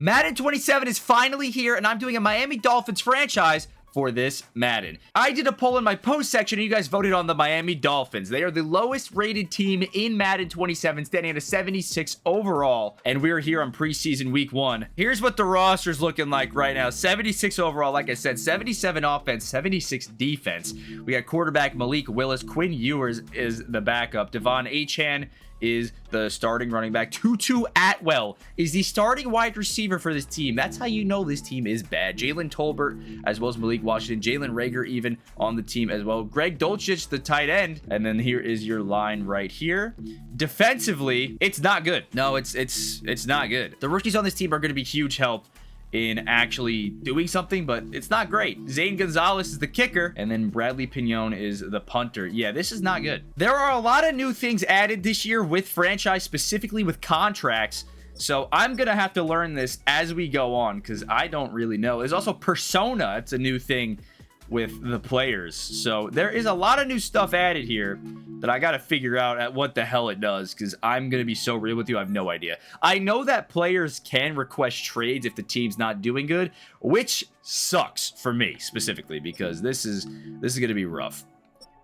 Madden 27 is finally here, and I'm doing a Miami Dolphins franchise for this Madden. I did a poll in my post section, and you guys voted on the Miami Dolphins. They are the lowest rated team in Madden 27, standing at a 76 overall, and we're here on preseason week 1. Here's what the roster's looking like right now. 76 overall, like I said, 77 offense, 76 defense. We got quarterback Malik Willis. Quinn Ewers is the backup. Devon Achane is the starting running back. Tutu Atwell is the starting wide receiver for this team. That's how you know this team is bad. Jalen Tolbert, as well as Malik Washington. Jalen Reagor even on the team as well. Greg Dulcich, the tight end. And then here is your line right here. Defensively, it's not good. No, it's not good. The rookies on this team are going to be huge help in actually doing something, but it's not great. Zane Gonzalez is the kicker, and then Bradley Pignon is the punter. Yeah, this is not good. There are a lot of new things added this year with franchise, specifically with contracts, so I'm gonna have to learn this as we go on because I don't really know. There's also persona. It's a new thing with the players, so there is a lot of new stuff added here that I got to figure out at what the hell it does, because I'm going to be so real with you, I have no idea. I know that players can request trades if the team's not doing good, which sucks for me specifically, because this is going to be rough.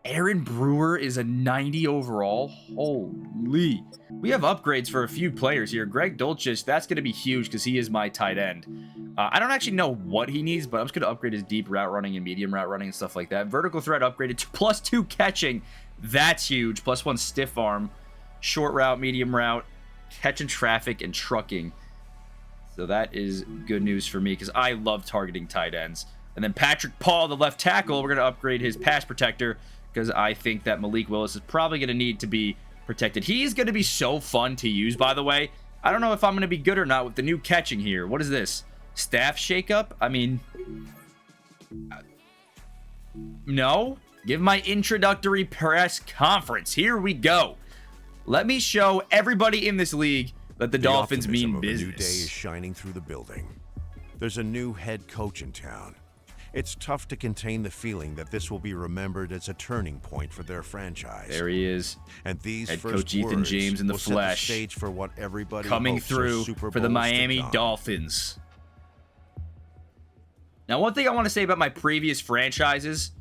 Aaron Brewer is a 90 overall. Holy. We have upgrades for a few players here. Greg Dulcich, that's going to be huge because he is my tight end. I don't actually know what he needs, but I'm just going to upgrade his deep route running and medium route running and stuff like that. Vertical threat upgraded to +2 catching. That's huge. +1 stiff arm. Short route, medium route, catching traffic, and trucking. So that is good news for me because I love targeting tight ends. And then Patrick Paul, the left tackle, we're going to upgrade his pass protector because I think that Malik Willis is probably going to need to be protected. He's going to be so fun to use, by the way. I don't know if I'm going to be good or not with the new catching here. What is this? Staff shakeup? I mean, no. Give my introductory press conference. Here we go. Let me show everybody in this league that the Dolphins mean business. A new day is shining through the building. There's a new head coach in town. It's tough to contain the feeling that this will be remembered as a turning point for their franchise. There he is. And these head first coach Ethan words James in the will set flesh, the stage for what everybody coming hopes through Super for the Bowls Miami to come. Dolphins. Now, one thing I want to say about my previous franchises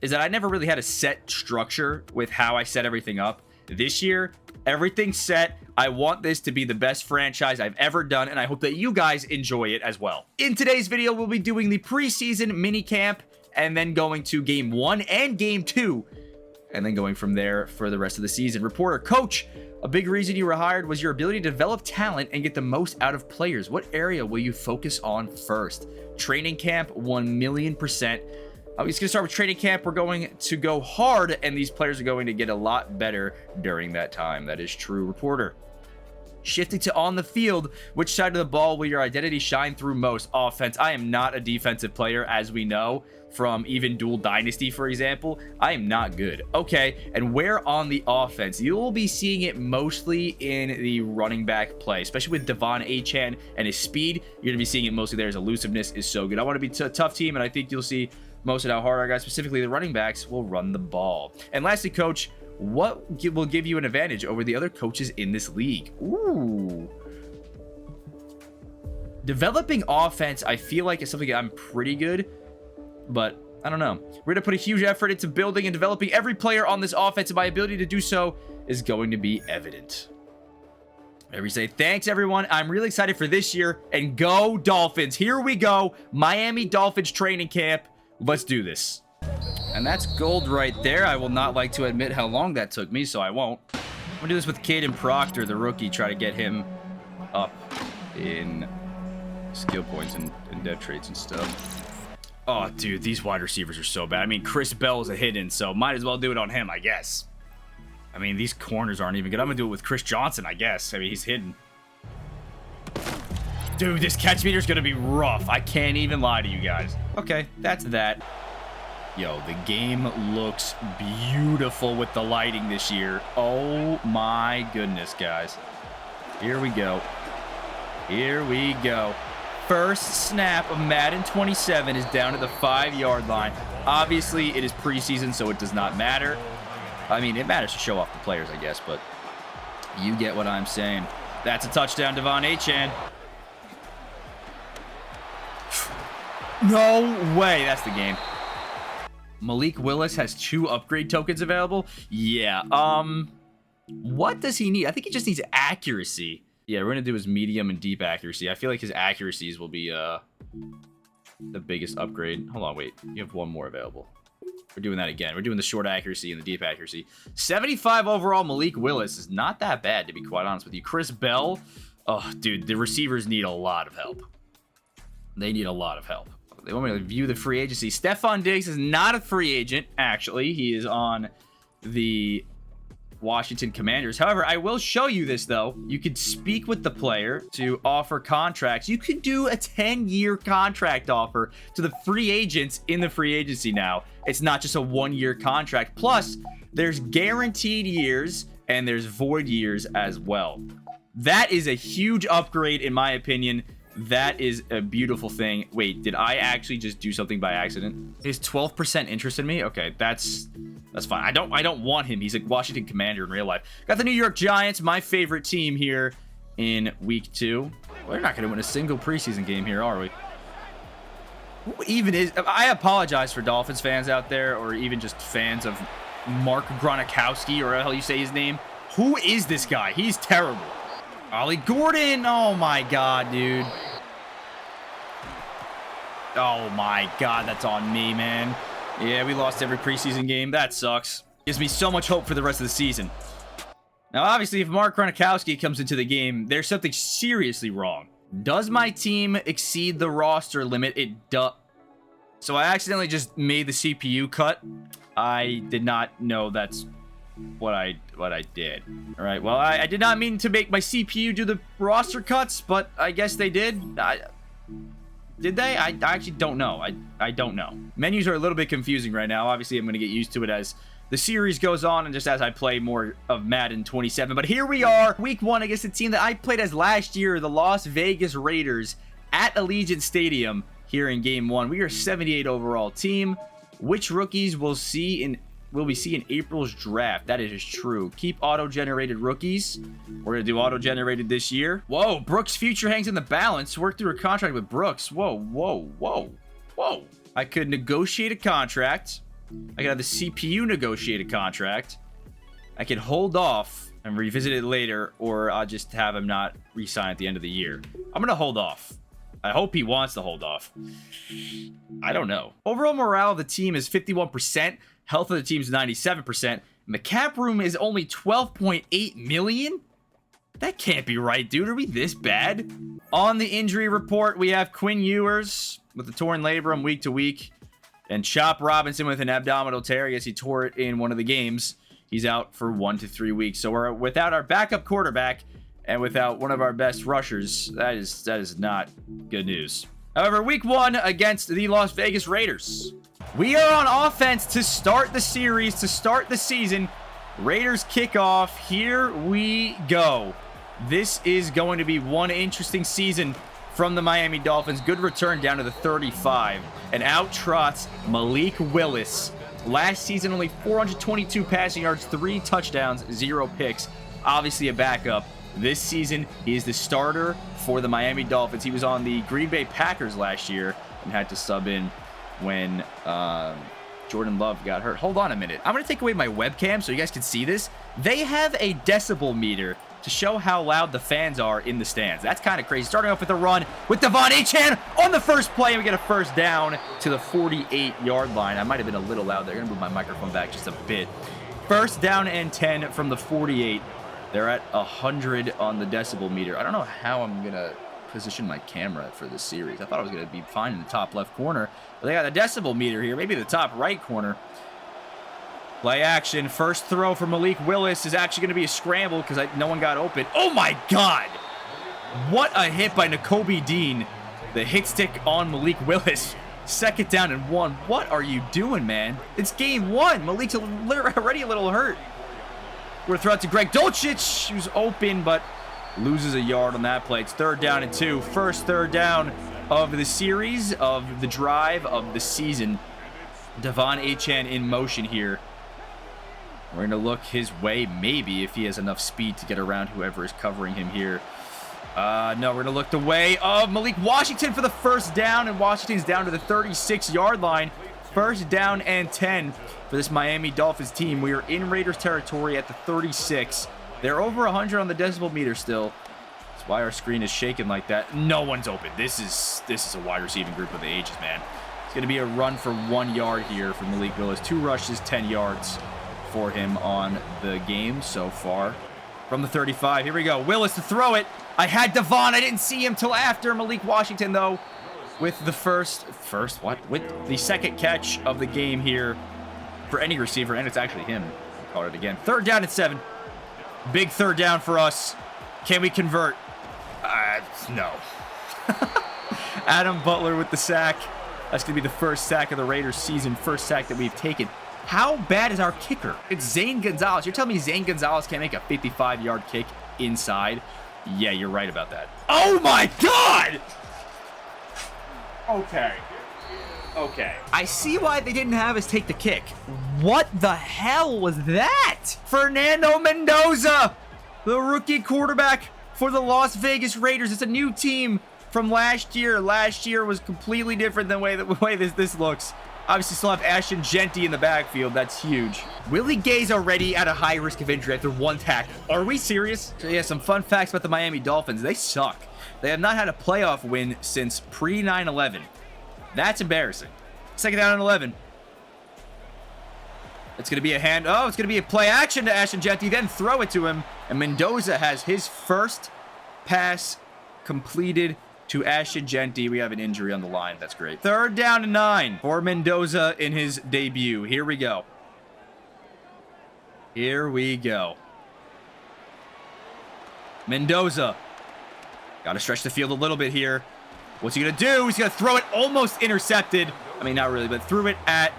is that I never really had a set structure with how I set everything up. This year, everything's set. I want this to be the best franchise I've ever done, and I hope that you guys enjoy it as well. In today's video, we'll be doing the preseason minicamp, and then going to game 1 and game 2, and then going from there for the rest of the season. Reporter, coach, a big reason you were hired was your ability to develop talent and get the most out of players. What area will you focus on first? Training camp, 1,000,000%. It's going to start with training camp. We're going to go hard, and these players are going to get a lot better during that time. That is true. Reporter, shifting to on the field, which side of the ball will your identity shine through most? Offense. I am not a defensive player, as we know from even Dual Dynasty, for example. I am not good. Okay, and where on the offense? You will be seeing it mostly in the running back play, especially with Devon Achane and his speed. You're going to be seeing it mostly there. His elusiveness is so good. I want to be a tough team, and I think you'll see most of how hard our guys, specifically the running backs, will run the ball. And lastly, coach, what will give you an advantage over the other coaches in this league? Ooh. Developing offense, I feel like is something I'm pretty good, but I don't know. We're going to put a huge effort into building and developing every player on this offense, and my ability to do so is going to be evident. Every say, thanks, everyone. I'm really excited for this year, and go Dolphins. Here we go. Miami Dolphins training camp. Let's do this. And that's gold right there. I will not like to admit how long that took me, so I won't. I'm going to do this with Caden Proctor, the rookie, try to get him up in skill points and dev traits and stuff. Oh, dude, these wide receivers are so bad. I mean, Chris Bell is a hidden, so might as well do it on him, I guess. I mean, these corners aren't even good. I'm going to do it with Chris Johnson, I guess. I mean, he's hidden. Dude, this catch meter is going to be rough. I can't even lie to you guys. Okay, that's that. Yo, the game looks beautiful with the lighting this year. Oh my goodness, guys. Here we go. Here we go. First snap of Madden 27 is down at the 5-yard line. Obviously, it is preseason, so it does not matter. I mean, it matters to show off the players, I guess, but you get what I'm saying. That's a touchdown, Devon Achane. No way. That's the game. Malik Willis has 2 upgrade tokens available. Yeah. What does he need? I think he just needs accuracy. Yeah, we're going to do his medium and deep accuracy. I feel like his accuracies will be the biggest upgrade. Hold on, wait. You have 1 more available. We're doing that again. We're doing the short accuracy and the deep accuracy. 75 overall Malik Willis is not that bad, to be quite honest with you. Chris Bell. Oh, dude, the receivers need a lot of help. They need a lot of help. They want me to view the free agency. Stephon Diggs is not a free agent, actually. He is on the Washington Commanders. However, I will show you this, though. You could speak with the player to offer contracts. You could do a 10-year contract offer to the free agents in the free agency now. It's not just a 1-year contract. Plus, there's guaranteed years and there's void years as well. That is a huge upgrade, in my opinion. That is a beautiful thing. Wait, did I actually just do something by accident? Is 12% interest in me? Okay, that's fine. I don't want him. He's a Washington Commander in real life. Got the New York Giants, my favorite team here in week 2. We're not going to win a single preseason game here, are we? Who even is... I apologize for Dolphins fans out there, or even just fans of Mark Gronkowski, or how you say his name. Who is this guy? He's terrible. Ollie Gordon. Oh, my God, dude. Oh, my God. That's on me, man. Yeah, we lost every preseason game. That sucks. Gives me so much hope for the rest of the season. Now, obviously, if Mark Gronkowski comes into the game, there's something seriously wrong. Does my team exceed the roster limit? It does. So I accidentally just made the CPU cut. I did not know that's what I did. All right, well, I did not mean to make my CPU do the roster cuts, but I guess they did. Did they? I actually don't know. I don't know. Menus are a little bit confusing right now. Obviously, I'm going to get used to it as the series goes on and just as I play more of Madden 27. But here we are, week 1 against the team that I played as last year, the Las Vegas Raiders at Allegiant Stadium here in game 1. We are 78 overall team. Which rookies will we see in April's draft? That is true. Keep auto-generated rookies. We're going to do auto-generated this year. Whoa, Brooks' future hangs in the balance. Work through a contract with Brooks. Whoa, whoa, whoa, whoa. I could negotiate a contract. I could have the CPU negotiate a contract. I could hold off and revisit it later, or I'll just have him not re-sign at the end of the year. I'm going to hold off. I hope he wants to hold off. I don't know. Overall morale of the team is 51%. Health of the team is 97%. And the cap room is only 12.8 million? That can't be right, dude. Are we this bad? On the injury report, we have Quinn Ewers with the torn labrum week to week. And Chop Robinson with an abdominal tear. I guess he tore it in one of the games. He's out for 1 to 3 weeks. So we're without our backup quarterback and without one of our best rushers. That is not good news. However, week 1 against the Las Vegas Raiders. We are on offense to start the series, to start the season. Raiders kickoff. Here we go. This is going to be one interesting season from the Miami Dolphins. Good return down to the 35. And out trots Malik Willis. Last season, only 422 passing yards, 3 touchdowns, 0 picks. Obviously a backup. This season, he is the starter for the Miami Dolphins. He was on the Green Bay Packers last year and had to sub in when Jordan Love got hurt. Hold on a minute. I'm going to take away my webcam so you guys can see this. They have a decibel meter to show how loud the fans are in the stands. That's kind of crazy. Starting off with a run with Devon Achane on the first play, and we get a first down to the 48-yard line. I might have been a little loud there. I'm going to move my microphone back just a bit. First down and 10 from the 48. They're at 100 on the decibel meter. I don't know how I'm going to position my camera for this series. I thought I was going to be fine in the top left corner, but they got a decibel meter here, maybe the top right corner. Play action. First throw for Malik Willis is actually going to be a scramble because no one got open. Oh my God! What a hit by Nakobe Dean. The hit stick on Malik Willis. Second down and 1. What are you doing, man? It's game 1. Malik's already a little hurt. We're going to throw it to Greg Dulcich, who's open, but loses a yard on that play. It's 3rd down and 2. First 3rd down of the series, of the drive, of the season. Devon Achane in motion here. We're going to look his way, maybe, if he has enough speed to get around whoever is covering him here. No, we're going to look the way of Malik Washington for the first down, and Washington's down to the 36-yard line. First down and 10 for this Miami Dolphins team. We are in Raiders territory at the 36. They're over 100 on the decibel meter still. That's why our screen is shaking like that. No one's open. This is a wide receiving group of the ages, man. It's going to be a run for 1 yard here for Malik Willis. 2 rushes, 10 yards for him on the game so far. From the 35, here we go. Willis to throw it. I had Devon. I didn't see him till after. Malik Washington, though, with the with the second catch of the game here for any receiver, and it's actually him. Caught it again. 3rd down and 7. Big 3rd down for us. Can we convert? No. Adam Butler with the sack. That's going to be the first sack of the Raiders season. First sack that we've taken. How bad is our kicker? It's Zane Gonzalez. You're telling me Zane Gonzalez can't make a 55-yard kick inside? Yeah, you're right about that. Oh my God! Okay. I see why they didn't have us take the kick. What the hell was that? Fernando Mendoza, the rookie quarterback for the Las Vegas Raiders. It's a new team from last year. Last year was completely different than the way this looks. Obviously, still have Ashton Genty in the backfield. That's huge. Willie Gay's already at a high risk of injury after 1 tackle. Are we serious? So yeah, some fun facts about the Miami Dolphins. They suck. They have not had a playoff win since pre-9/11. That's embarrassing. 2nd down and 11. It's going to be a hand. Oh, it's going to be a play action to Ashton Genty. Then throw it to him. And Mendoza has his first pass completed to Ashton Genty. We have an injury on the line. That's great. 3rd down and 9 for Mendoza in his debut. Here we go. Mendoza. Got to stretch the field a little bit here. What's he going to do? He's going to throw it, almost intercepted. I mean, not really, but threw it at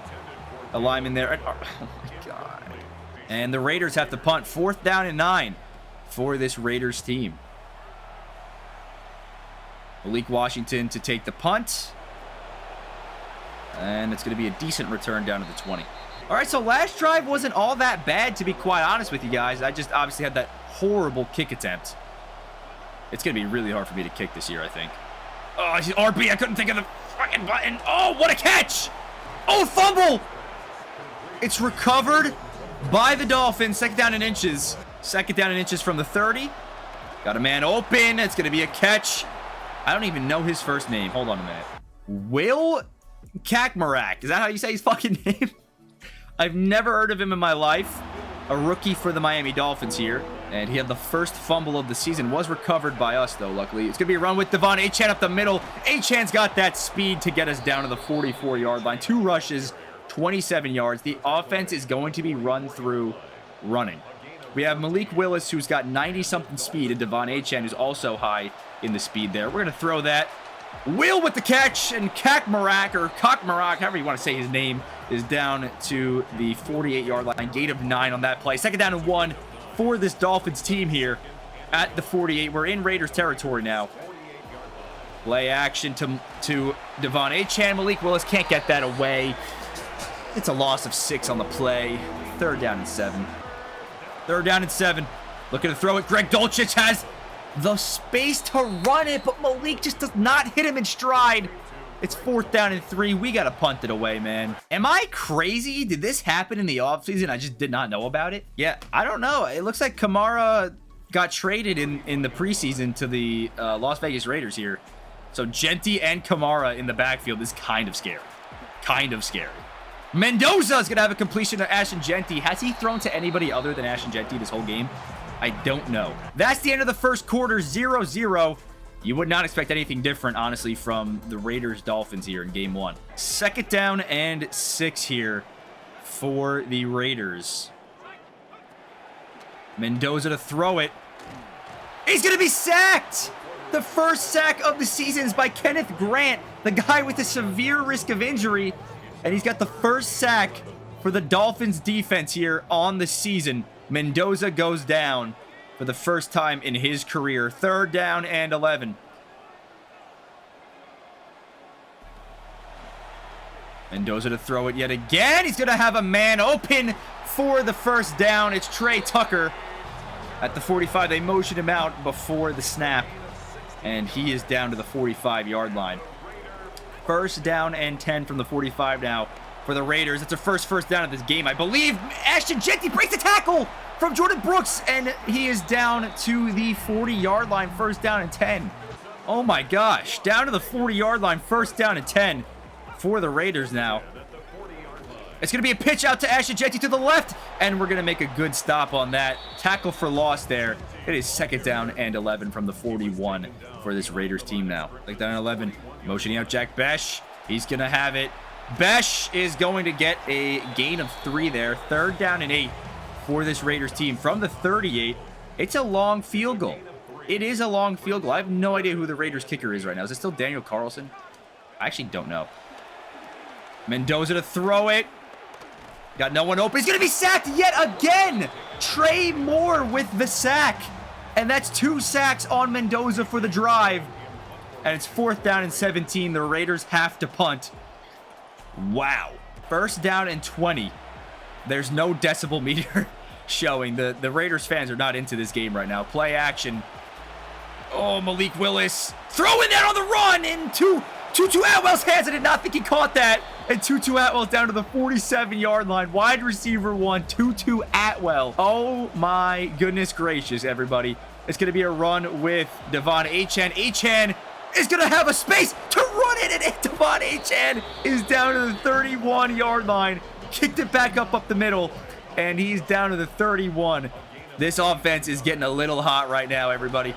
a lineman there. Oh, my God. And the Raiders have to punt. 4th down and 9 for this Raiders team. Malik Washington to take the punt. And it's going to be a decent return down to the 20. All right, so last drive wasn't all that bad, to be quite honest with you guys. I just obviously had that horrible kick attempt. It's going to be really hard for me to kick this year, I think. Oh, RB, I couldn't think of the fucking button. Oh, what a catch. Oh, fumble. It's recovered by the Dolphins. 2nd down and inches. 2nd down and inches from the 30. Got a man open. It's going to be a catch. I don't even know his first name. Hold on a minute. Will Kakmarak. Is that how you say his fucking name? I've never heard of him in my life. A rookie for the Miami Dolphins here. And he had the first fumble of the season. Was recovered by us, though, luckily. It's going to be a run with Devon Achane up the middle. Achane's got that speed to get us down to the 44-yard line. 2 rushes, 27 yards. The offense is going to be run through running. We have Malik Willis, who's got 90-something speed, and Devon Achane, who's also high in the speed there. We're going to throw that. Will with the catch, and Kakmarak, or Kakmarak, however you want to say his name, is down to the 48-yard line. Gate of 9 on that play. 2nd down and 1 for this Dolphins team here at the 48. We're in Raiders territory now. Play action to Devon Achane. Malik Willis can't get that away. It's a loss of 6 on the play. 3rd down and 7. 3rd down and 7. Looking to throw it. Greg Dulcich has the space to run it, but Malik just does not hit him in stride. It's 4th down and 3. We got to punt it away, man. Am I crazy? Did this happen in the offseason? I just did not know about it. Yeah, I don't know. It looks like Kamara got traded in the preseason to the Las Vegas Raiders here. So Genty and Kamara in the backfield is kind of scary. Kind of scary. Mendoza is going to have a completion to Ashton Genty. Has he thrown to anybody other than Ashton Genty this whole game? I don't know. That's the end of the first quarter, 0-0. You would not expect anything different, honestly, from the Raiders-Dolphins here in Game 1. 2nd down and 6 here for the Raiders. Mendoza to throw it. He's going to be sacked! The first sack of the season is by Kenneth Grant, the guy with a severe risk of injury. And he's got the first sack for the Dolphins defense here on the season. Mendoza goes down for the first time in his career. 3rd down and 11. Mendoza to throw it yet again. He's going to have a man open for the first down. It's Trey Tucker at the 45. They motioned him out before the snap. and he is down to the 45-yard line. First down and 10 from the 45 now for the Raiders. It's a first down of this game, I believe. Ashton Jeanty breaks the tackle from Jordan Brooks, and he is down to the 40-yard line. First down and 10. Oh my gosh, down to the 40-yard line. First down and 10 for the Raiders now. It's going to be a pitch out to Ashton Jeanty to the left, and we're going to make a good stop on that. Tackle for loss there. It is second down and 11 from the 41 for this Raiders team now. Second down and 11. Motioning out Jack Besh. He's going to have it. Besh is going to get a gain of 3 there. Third down and 8 for this Raiders team from the 38. It's a long field goal. It is a long field goal. I have no idea who the Raiders kicker is right now. Is it still Daniel Carlson? I actually don't know. Mendoza to throw it. Got no one open. He's going to be sacked yet again. Trey Moore with the sack. And that's 2 sacks on Mendoza for the drive. And it's fourth down and 17. The Raiders have to punt. Wow. First down and 20. There's no decibel meter showing. The Raiders fans are not into this game right now. Play action. Oh, Malik Willis throwing that on the run into Tutu Atwell's hands. I did not think he caught that. And Tutu Atwell's down to the 47-yard line. Wide receiver 1, Tutu Atwell. Oh my goodness gracious, everybody. It's going to be a run with Devon Achane. Achane is going to have a space to run it, and Devon Achane is down to the 31-yard line. Kicked it back up the middle, and he's down to the 31. This offense is getting a little hot right now, everybody.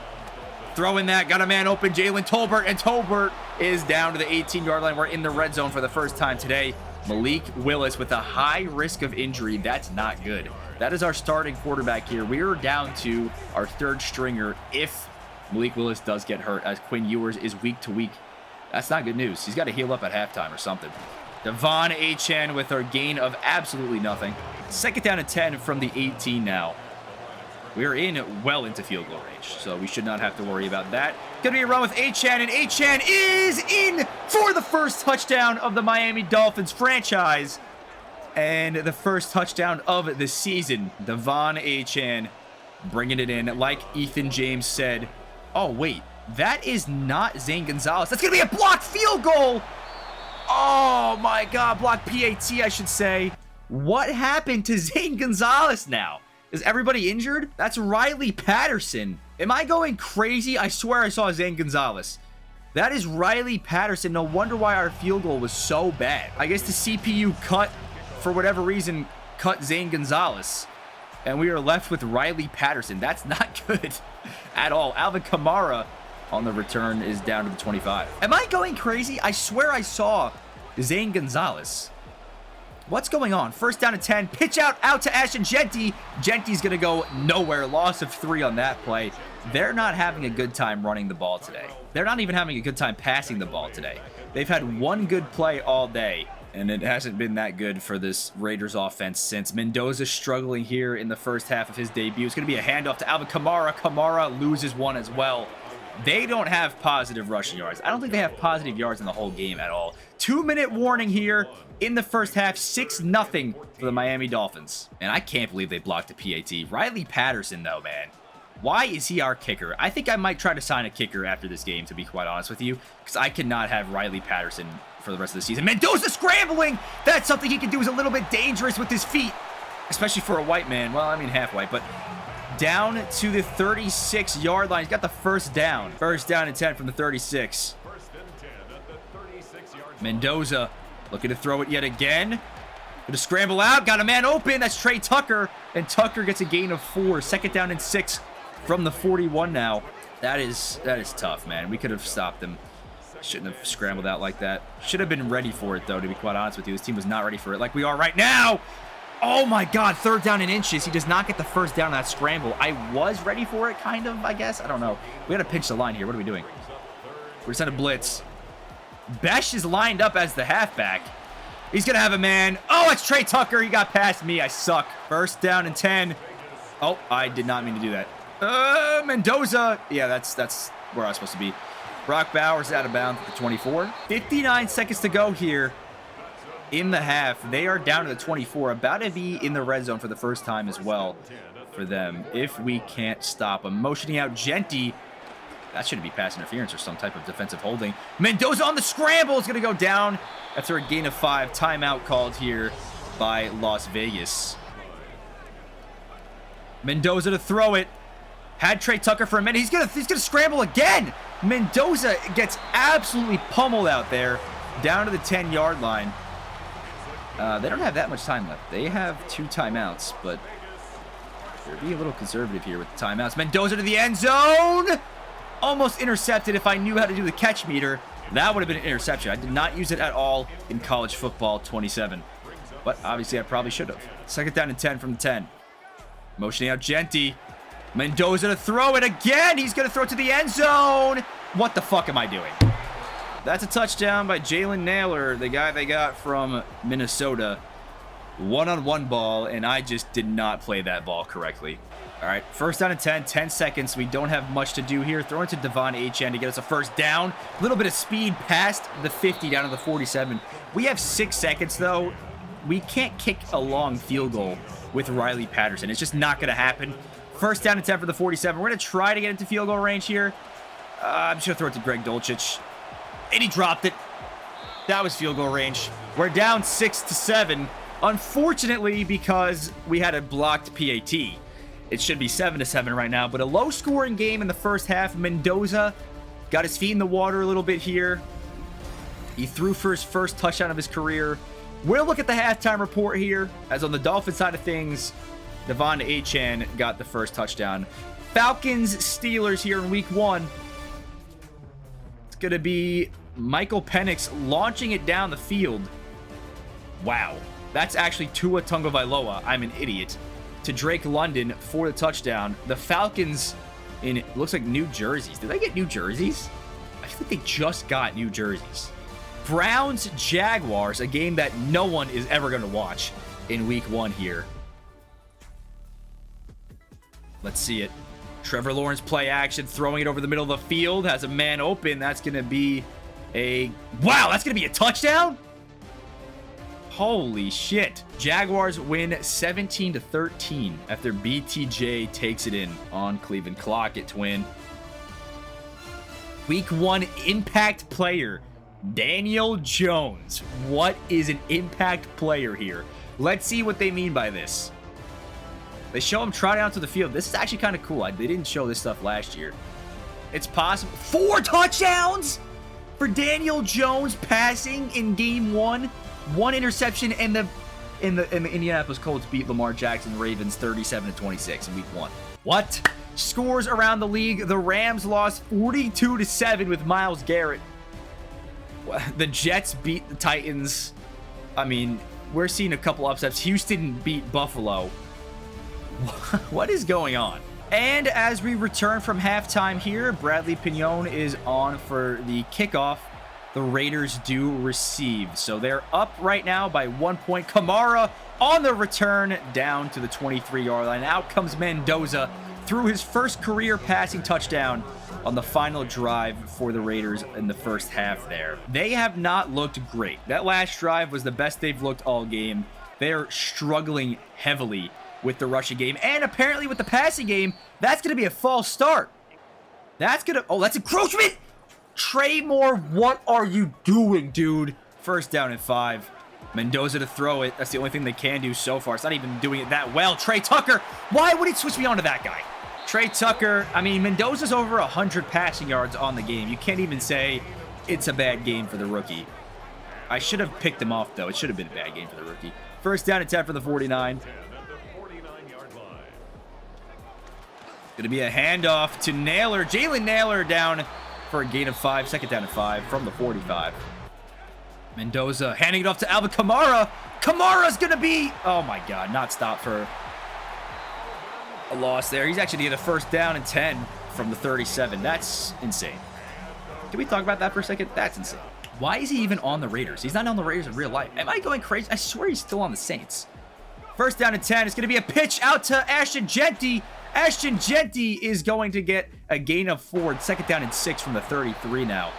Throwing that, got a man open, Jalen Tolbert, and Tolbert is down to the 18-yard line. We're in the red zone for the first time today. Malik Willis with a high risk of injury. That's not good. That is our starting quarterback here. We are down to our third stringer if Malik Willis does get hurt, as Quinn Ewers is week to week. That's not good news. He's got to heal up at halftime or something. Devon Achane with our gain of absolutely nothing. Second down and 10 from the 18 now. We're well into field goal range, so we should not have to worry about that. Gonna be a run with Achane, and Achane is in for the first touchdown of the Miami Dolphins franchise. And the first touchdown of the season. Devon Achane bringing it in. Like Ethan James said, oh, wait, that is not Zane Gonzalez. That's gonna be a blocked field goal. Oh, my God, blocked PAT, I should say. What happened to Zane Gonzalez now? Is everybody injured? That's Riley Patterson. Am I going crazy? I swear I saw Zane Gonzalez. That is Riley Patterson. No wonder why our field goal was so bad. I guess the CPU cut, for whatever reason, cut Zane Gonzalez. And we are left with Riley Patterson. That's not good at all. Alvin Kamara on the return is down to the 25. Am I going crazy? I swear I saw Zane Gonzalez. What's going on? First down and 10. Pitch out to Ashton Jeanty. Jeanty's going to go nowhere. Loss of 3 on that play. They're not having a good time running the ball today. They're not even having a good time passing the ball today. They've had one good play all day, and it hasn't been that good for this Raiders offense since. Mendoza struggling here in the first half of his debut. It's going to be a handoff to Alvin Kamara. Kamara loses one as well. They don't have positive rushing yards. I don't think they have positive yards in the whole game at all. 2-minute warning here in the first half. 6-0 for the Miami Dolphins. And I can't believe they blocked a PAT. Riley Patterson, though, man. Why is he our kicker? I think I might try to sign a kicker after this game, to be quite honest with you, because I cannot have Riley Patterson for the rest of the season. Mendoza scrambling! That's something he can do. Is a little bit dangerous with his feet, especially for a white man. Well, I mean half white, but down to the 36-yard line. He's got the first down. First down and 10 from the 36. Mendoza looking to throw it yet again. Going to scramble out. Got a man open. That's Trey Tucker. And Tucker gets a gain of 4. Second down and 6 from the 41 now. That is tough, man. We could have stopped them. Shouldn't have scrambled out like that. Should have been ready for it, though, to be quite honest with you. This team was not ready for it like we are right now. Oh, my God. Third down and inches. He does not get the first down on that scramble. I was ready for it, kind of, I guess. I don't know. We got to pinch the line here. What are we doing? We're just on a blitz. Besh is lined up as the halfback. He's going to have a man. Oh, it's Trey Tucker. He got past me. I suck. First down and 10. Oh, I did not mean to do that. Mendoza. Yeah, that's where I was supposed to be. Brock Bowers out of bounds at the 24. 59 seconds to go here in the half. They are down to the 24. About to be in the red zone for the first time as well for them, if we can't stop them. Motioning out Jeanty. That shouldn't be pass interference or some type of defensive holding. Mendoza on the scramble is going to go down after a gain of 5. Timeout called here by Las Vegas. Mendoza to throw it. Had Trey Tucker for a minute. He's gonna scramble again. Mendoza gets absolutely pummeled out there, down to the 10-yard line. They don't have that much time left. They have 2 timeouts, but they're being a little conservative here with the timeouts. Mendoza to the end zone. Almost intercepted. If I knew how to do the catch meter, that would have been an interception. I did not use it at all in college football 27. But obviously I probably should have. 2nd down and 10 from the 10. Motioning out Genty. Mendoza to throw it again. He's going to throw it to the end zone. What the fuck am I doing? That's a touchdown by Jalen Naylor, the guy they got from Minnesota. One-on-one ball, and I just did not play that ball correctly. All right, 1st down and 10, 10 seconds. We don't have much to do here. Throwing to Devon Achane to get us a 1st down. A little bit of speed past the 50 down to the 47. We have 6 seconds, though. We can't kick a long field goal with Riley Patterson. It's just not going to happen. 1st down and 10 for the 47. We're going to try to get into field goal range here. I'm just going to throw it to Greg Dulcich. And he dropped it. That was field goal range. We're down 6-7. Unfortunately, because we had a blocked PAT. It should be 7-7 right now. But a low-scoring game in the first half. Mendoza got his feet in the water a little bit here. He threw for his first touchdown of his career. We'll look at the halftime report here. As on the Dolphins side of things, Devon Achane got the first touchdown. Falcons-Steelers here in week 1. It's going to be Michael Penix launching it down the field. Wow. That's actually Tua Tagovailoa. I'm an idiot. To Drake London for the touchdown. The Falcons in, it looks like, New Jerseys. Did they get new jerseys? I think they just got new jerseys. Browns-Jaguars, a game that no one is ever going to watch in week 1 here. Let's see it. Trevor Lawrence play action, throwing it over the middle of the field. Has a man open. That's going to be a... Wow, that's going to be a touchdown? Holy shit. Jaguars win 17-13 after BTJ takes it in on Cleveland. Clock it, Twin. Week 1 impact player, Daniel Jones. What is an impact player here? Let's see what they mean by this. They show him trotting out to the field. This is actually kind of cool. They didn't show this stuff last year. It's possible. 4 touchdowns for Daniel Jones passing in game 1. 1 interception, and the Indianapolis Colts beat Lamar Jackson Ravens 37-26 in week 1. What? Scores around the league. The Rams lost 42-7 with Myles Garrett. The Jets beat the Titans. I mean, we're seeing a couple upsets. Houston beat Buffalo. What is going on? And as we return from halftime here, Bradley Pinion is on for the kickoff. The Raiders do receive. So they're up right now by 1 point. Kamara on the return down to the 23-yard line. Out comes Mendoza through his first career passing touchdown on the final drive for the Raiders in the first half there. They have not looked great. That last drive was the best they've looked all game. They're struggling heavily with the rushing game. And apparently with the passing game, that's going to be a false start. That's going to... Oh, that's encroachment! Trey Moore, what are you doing, dude? 1st down and 5. Mendoza to throw it. That's the only thing they can do so far. It's not even doing it that well. Trey Tucker. Why would he switch me on to that guy? Trey Tucker. I mean, Mendoza's over 100 passing yards on the game. You can't even say it's a bad game for the rookie. I should have picked him off, though. It should have been a bad game for the rookie. 1st down and 10 for the 49. Going to be a handoff to Naylor. Jalen Naylor down for a gain of 5. 2nd down and 5 from the 45. Mendoza handing it off to Alvin Kamara. Kamara's going to be... Oh, my God. Not stopped for a loss there. He's actually getting a 1st down and 10 from the 37. That's insane. Can we talk about that for a second? That's insane. Why is he even on the Raiders? He's not on the Raiders in real life. Am I going crazy? I swear he's still on the Saints. 1st down and 10. It's going to be a pitch out to Ashton Genty. Ashton Genty is going to get a gain of 4. 2nd down and 6 from the 33 now.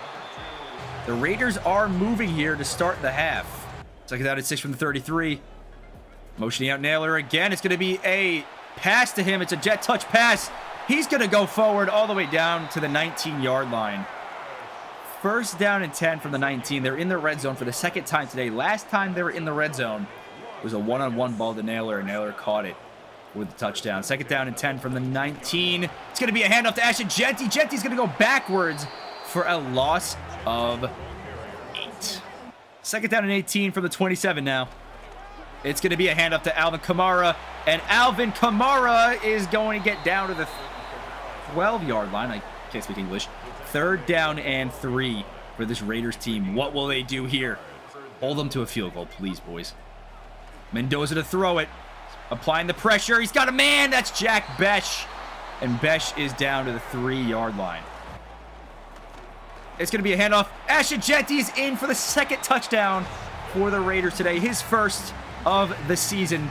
The Raiders are moving here to start the half. 2nd down and 6 from the 33. Motioning out Naylor again. It's going to be a pass to him. It's a jet touch pass. He's going to go forward all the way down to the 19-yard line. First down and 10 from the 19. They're in the red zone for the second time today. Last time they were in the red zone was a one-on-one ball to Naylor, and Naylor caught it with the touchdown. Second down and 10 from the 19. It's going to be a handoff to Ashton Jeanty. Jeanty's going to go backwards for a loss of 8. Second down and 18 from the 27 now. It's going to be a handoff to Alvin Kamara, and Alvin Kamara is going to get down to the 12-yard line. I can't speak English. Third down and 3 for this Raiders team. What will they do here? Hold them to a field goal, please, boys. Mendoza to throw it. Applying the pressure. He's got a man. That's Jack Besh. And Besh is down to the 3-yard line. It's going to be a handoff. Ashton Jeanty is in for the second touchdown for the Raiders today. His first of the season.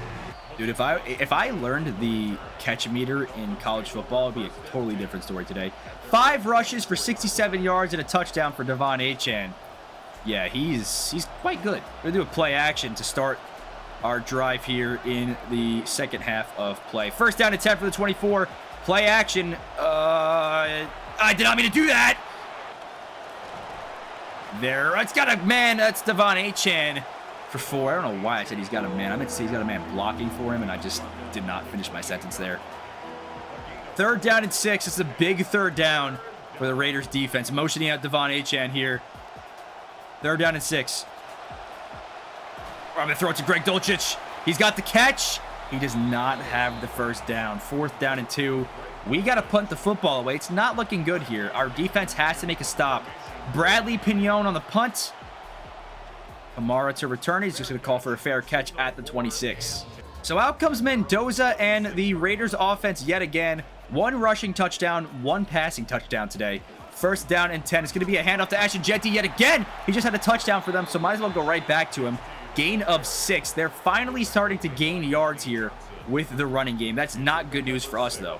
Dude, if I learned the catch meter in college football, it would be a totally different story today. 5 rushes for 67 yards and a touchdown for Devon Achane. Yeah, he's quite good. We're going to do a play action to start our drive here in the second half of play. First down and 10 for the 24. Play action. I did not mean to do that. There. It's got a man. That's Devon Achane for 4. I don't know why I said he's got a man. I meant to say he's got a man blocking for him, and I just did not finish my sentence there. Third down and 6. It's a big third down for the Raiders defense. Motioning out Devon Achane here. Third down and 6. I'm going to throw it to Greg Dulcich. He's got the catch. He does not have the first down. Fourth down and 2. We got to punt the football away. It's not looking good here. Our defense has to make a stop. Bradley Pignon on the punt. Kamara to return. He's just going to call for a fair catch at the 26. So out comes Mendoza and the Raiders offense yet again. 1 rushing touchdown, 1 passing touchdown today. First down and 10. It's going to be a handoff to Ashton Jeanty yet again. He just had a touchdown for them, so might as well go right back to him. Gain of 6. They're finally starting to gain yards here with the running game. That's not good news for us, though.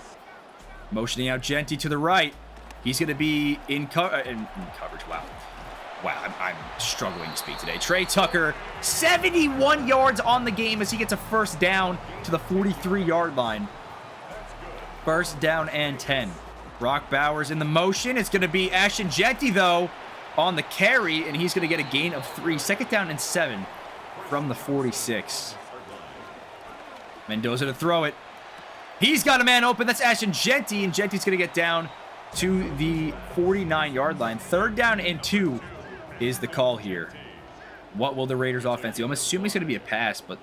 Motioning out Jeanty to the right. He's going to be in coverage. Wow. Wow, I'm struggling to speak today. Trey Tucker, 71 yards on the game as he gets a first down to the 43-yard line. First down and 10. Brock Bowers in the motion. It's going to be Ashton Jeanty, though, on the carry, and he's going to get a gain of 3. Second down and 7 from the 46. Mendoza to throw it. He's got a man open. That's Ashton Jeanty, and Jeanty's going to get down to the 49-yard line. Third down and 2 is the call here. What will the Raiders offense do? I'm assuming it's going to be a pass, but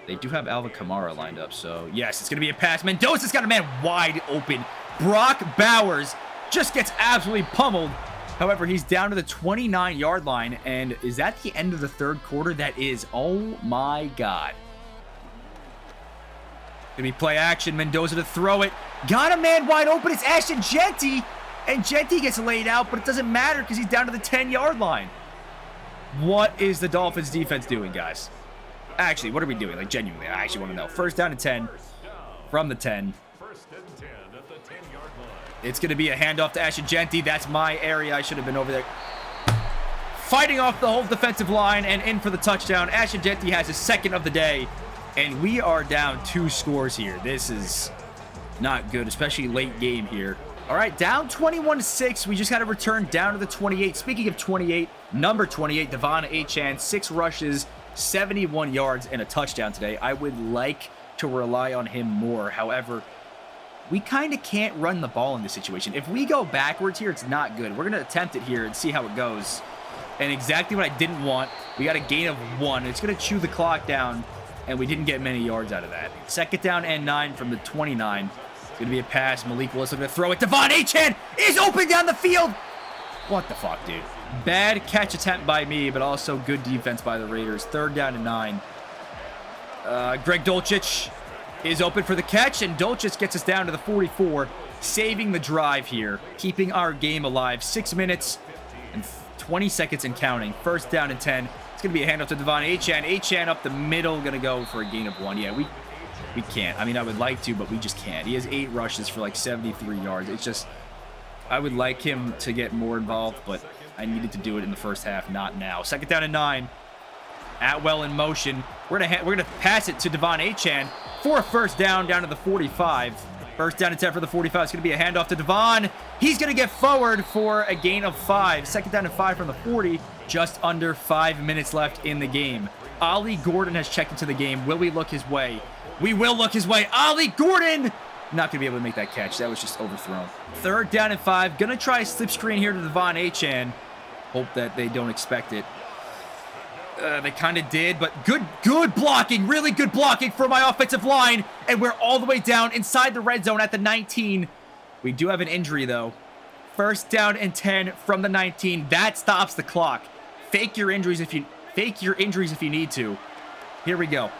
they do have Alvin Kamara lined up. So, yes, it's going to be a pass. Mendoza's got a man wide open. Brock Bowers just gets absolutely pummeled. However, he's down to the 29-yard line. And is that the end of the third quarter? That is. Oh, my God. Going to be play action. Mendoza to throw it. Got a man wide open. It's Ashton Jeanty. And Jeanty gets laid out, but it doesn't matter because he's down to the 10-yard line. What is the Dolphins defense doing, guys? Actually, what are we doing? Like, genuinely, I actually want to know. First down and 10 from the 10. It's going to be a handoff to Ashton Jeanty. That's my area. I should have been over there. Fighting off the whole defensive line and in for the touchdown. Ashton Jeanty has his second of the day. And we are down 2 scores here. This is not good, especially late game here. All right, down 21-6. We just got to return down to the 28. Speaking of 28, number 28, Devon Achane, 6 rushes, 71 yards, and a touchdown today. I would like to rely on him more. However, we kind of can't run the ball in this situation. If we go backwards here, it's not good. We're going to attempt it here and see how it goes. And exactly what I didn't want, we got a gain of 1. It's going to chew the clock down, and we didn't get many yards out of that. Second down and 9 from the 29. It's going to be a pass. Malik Willis looking to throw it. Devon Achane is open down the field. What the fuck, dude? Bad catch attempt by me, but also good defense by the Raiders. Third down and 9. Greg Dulcich is open for the catch, and Dulcich gets us down to the 44, saving the drive here, keeping our game alive. 6 minutes and 20 seconds and counting. First down and 10. It's going to be a handoff to Devon Achane. Achane up the middle, going to go for a gain of 1. Yeah, we can't. I mean, I would like to, but we just can't. He has 8 rushes for like 73 yards. It's just, I would like him to get more involved, but I needed to do it in the first half, not now. Second down and 9. Atwell in motion. We're gonna pass it to Devon Achane for a first down to the 45. First down and 10 for the 45. It's going to be a handoff to Devon. He's going to get forward for a gain of 5. Second down and 5 from the 40. Just under 5 minutes left in the game. Ollie Gordon has checked into the game. Will we look his way? We will look his way. Ollie Gordon! Not going to be able to make that catch. That was just overthrown. Third down and 5. Going to try a slip screen here to Devon Achane. Hope that they don't expect it. They kind of did, but good blocking. Really good blocking for my offensive line. And we're all the way down inside the red zone at the 19. We do have an injury, though. First down and 10 from the 19. That stops the clock. Fake your injuries if you need to. Here we go.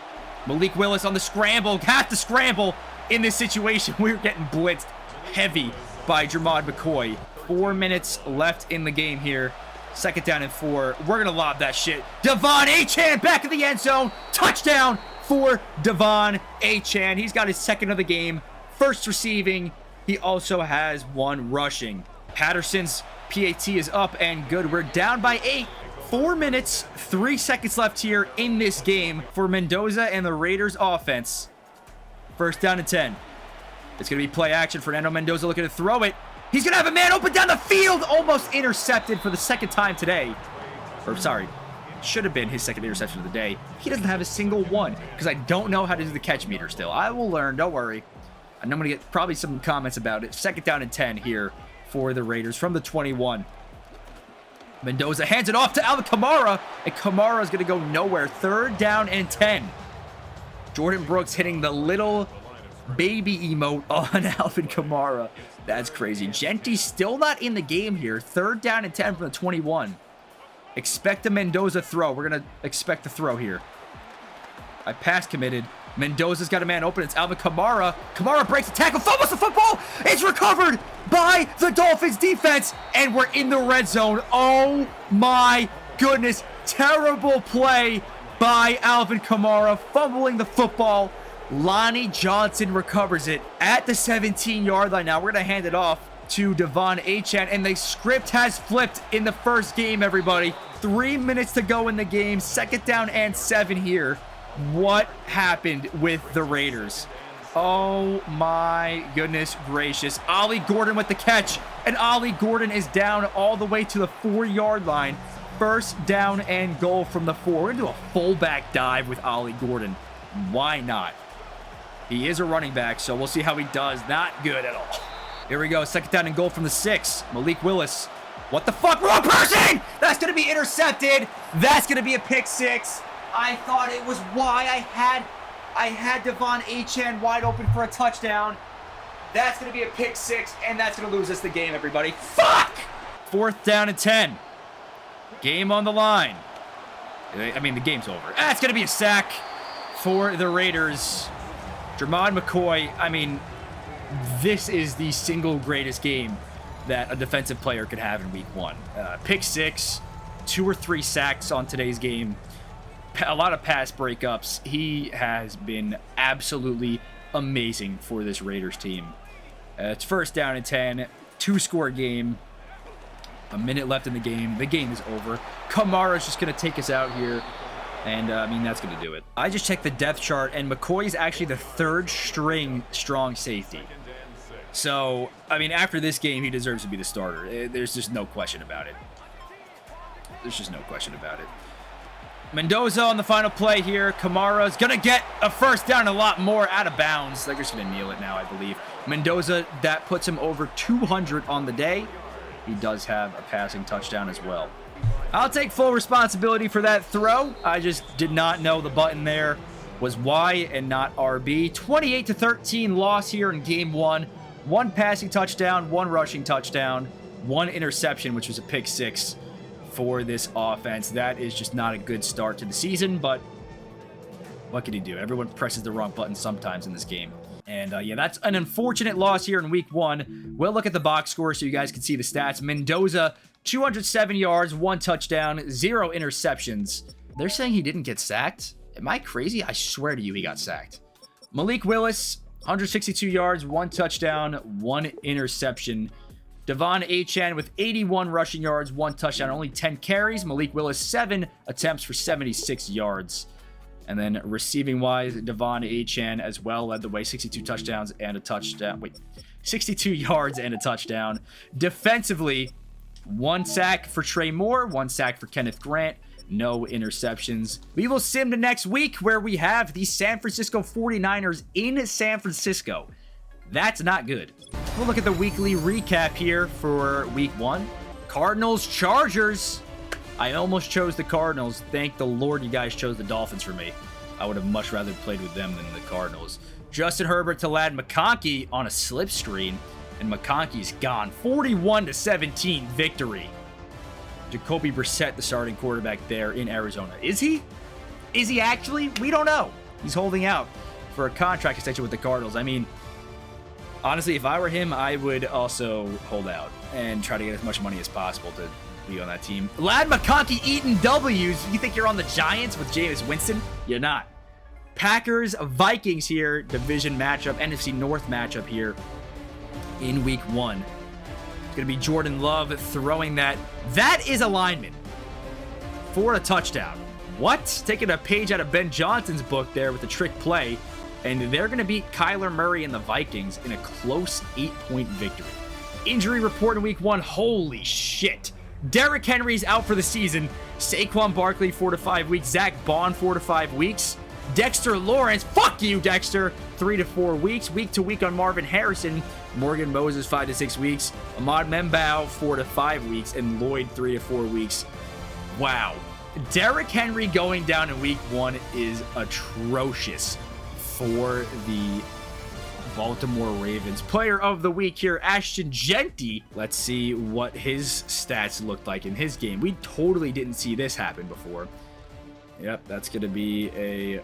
Malik Willis on the scramble. Have to scramble in this situation. We're getting blitzed heavy by Jermod McCoy. 4 minutes left in the game here. Second down and 4. We're going to lob that shit. Devon Achane back in the end zone. Touchdown for Devon Achane. He's got his second of the game. First receiving. He also has 1 rushing. Patterson's PAT is up and good. We're down by 8. 4 minutes, 3 seconds left here in this game for Mendoza and the Raiders offense. First down and 10. It's going to be play action. Fernando Mendoza looking to throw it. He's going to have a man open down the field. Almost intercepted for the second time today. Or, sorry, should have been his second interception of the day. He doesn't have a single one because I don't know how to do the catch meter still. I will learn. Don't worry. And I'm going to get probably some comments about it. Second down and 10 here for the Raiders from the 21. Mendoza hands it off to Alvin Kamara. And Kamara is going to go nowhere. Third down and 10. Jordan Brooks hitting the little baby emote on Alvin Kamara. That's crazy. Genty's still not in the game here. Third down and 10 from the 21. Expect a Mendoza throw. We're going to expect the throw here. I pass committed. Mendoza's got a man open. It's Alvin Kamara. Kamara breaks the tackle. Fumbles the football. It's recovered by the Dolphins defense. And we're in the red zone. Oh my goodness. Terrible play by Alvin Kamara. Fumbling the football. Lonnie Johnson recovers it at the 17-yard line. Now we're going to hand it off to Devon Achane. And the script has flipped in the first game, everybody. 3 minutes to go in the game. Second down and 7 here. What happened with the Raiders? Oh my goodness gracious. Ollie Gordon with the catch. And Ollie Gordon is down all the way to the 4-yard line. First down and goal from the 4. We're going to do a fullback dive with Ollie Gordon. Why not? He is a running back, so we'll see how he does. Not good at all. Here we go. Second down and goal from the 6. Malik Willis. What the fuck? Wrong person! That's going to be intercepted. That's going to be a pick 6. I thought it was why I had Devon Achane wide open for a touchdown. That's going to be a pick 6, and that's going to lose us the game, everybody. Fuck! Fourth down and 10. Game on the line. I mean, the game's over. That's going to be a sack for the Raiders. Jermod McCoy, I mean, this is the single greatest game that a defensive player could have in week 1. Pick 6, 2 or 3 sacks on today's game. A lot of pass breakups. He has been absolutely amazing for this Raiders team. It's first down and 10, 2-score game. A minute left in the game. The game is over. Kamara's just going to take us out here. And, I mean, that's going to do it. I just checked the depth chart, and McCoy is actually the 3rd-string strong safety. So, I mean, after this game, he deserves to be the starter. There's just no question about it. There's just no question about it. Mendoza on the final play here. Kamara's going to get a first down, a lot more out of bounds. They're just going to kneel it now, I believe. Mendoza, that puts him over 200 on the day. He does have a passing touchdown as well. I'll take full responsibility for that throw. I just did not know the button there was Y and not RB. 28-13 loss here in game 1. 1 passing touchdown, 1 rushing touchdown, 1 interception, which was a pick 6 for this offense. That is just not a good start to the season, but what can he do? Everyone presses the wrong button sometimes in this game. And yeah, that's an unfortunate loss here in week 1. We'll look at the box score so you guys can see the stats. Mendoza, 207 yards, 1 touchdown, 0 interceptions. They're saying he didn't get sacked. Am I crazy? I swear to you he got sacked. Malik Willis, 162 yards, 1 touchdown, 1 interception. Devon Achane with 81 rushing yards, 1 touchdown, only 10 carries. Malik Willis, 7 attempts for 76 yards. And then receiving-wise, Devon Achane as well led the way, 62 touchdowns and a touchdown. Wait, 62 yards and a touchdown. Defensively, 1 sack for Trey Moore, 1 sack for Kenneth Grant, no interceptions. We will sim to next week where we have the San Francisco 49ers in San Francisco. That's not good. We'll look at the weekly recap here for week 1. Cardinals, Chargers. I almost chose the Cardinals. Thank the Lord you guys chose the Dolphins for me. I would have much rather played with them than the Cardinals. Justin Herbert to Ladd McConkey on a slipstream, and McConkey's gone. 41-17 victory. Jacoby Brissett, the starting quarterback there in Arizona. Is he? Is he actually? We don't know. He's holding out for a contract extension with the Cardinals. I mean, honestly, if I were him, I would also hold out and try to get as much money as possible to be on that team. Ladd McConkey eating W's. You think you're on the Giants with Jameis Winston? You're not. Packers, Vikings here, division matchup, NFC North matchup here in week 1. It's going to be Jordan Love throwing that. That is a lineman for a touchdown. What? Taking a page out of Ben Johnson's book there with the trick play. And they're going to beat Kyler Murray and the Vikings in a close 8-point victory. Injury report in week 1. Holy shit. Derrick Henry's out for the season. Saquon Barkley 4 to 5 weeks. Zach Bond 4 to 5 weeks. Dexter Lawrence, fuck you, Dexter, 3 to 4 weeks. Week to week on Marvin Harrison. Morgan Moses 5 to 6 weeks. Ahmad Membao 4 to 5 weeks. And Lloyd 3 to 4 weeks. Wow. Derrick Henry going down in week 1 is atrocious for the Baltimore Ravens. Player of the week here, Ashton Genty. Let's see what his stats looked like in his game. We totally didn't see this happen before. Yep, that's going to be a...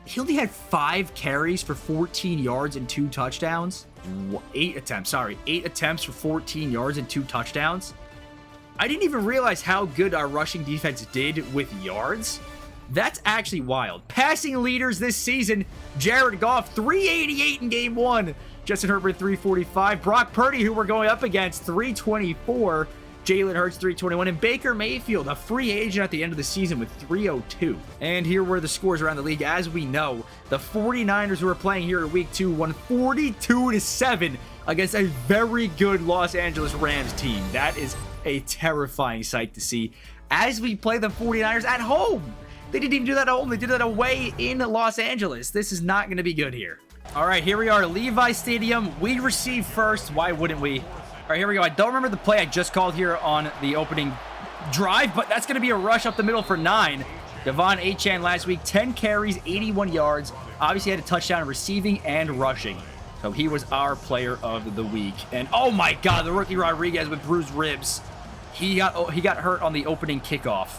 He only had 5 carries for 14 yards and 2 touchdowns. 8 attempts for 14 yards and 2 touchdowns. I didn't even realize how good our rushing defense did with yards. That's actually wild. Passing leaders this season, Jared Goff, 388 in game 1. Justin Herbert, 345. Brock Purdy, who we're going up against, 324. Jalen Hurts, 321. And Baker Mayfield, a free agent at the end of the season with 302. And here were the scores around the league. As we know, the 49ers who are playing here in week 2 won 42-7 against a very good Los Angeles Rams team. That is a terrifying sight to see as we play the 49ers at home. They didn't even do that at home. They did that away in Los Angeles. This is not going to be good here. All right, here we are, Levi Stadium. We receive first. Why wouldn't we? All right, here we go. I don't remember the play I just called here on the opening drive, but that's going to be a rush up the middle for 9. Devon Achane last week, 10 carries, 81 yards. Obviously had a touchdown in receiving and rushing. So he was our player of the week. And oh my God, the rookie Rodriguez with bruised ribs. He got hurt on the opening kickoff.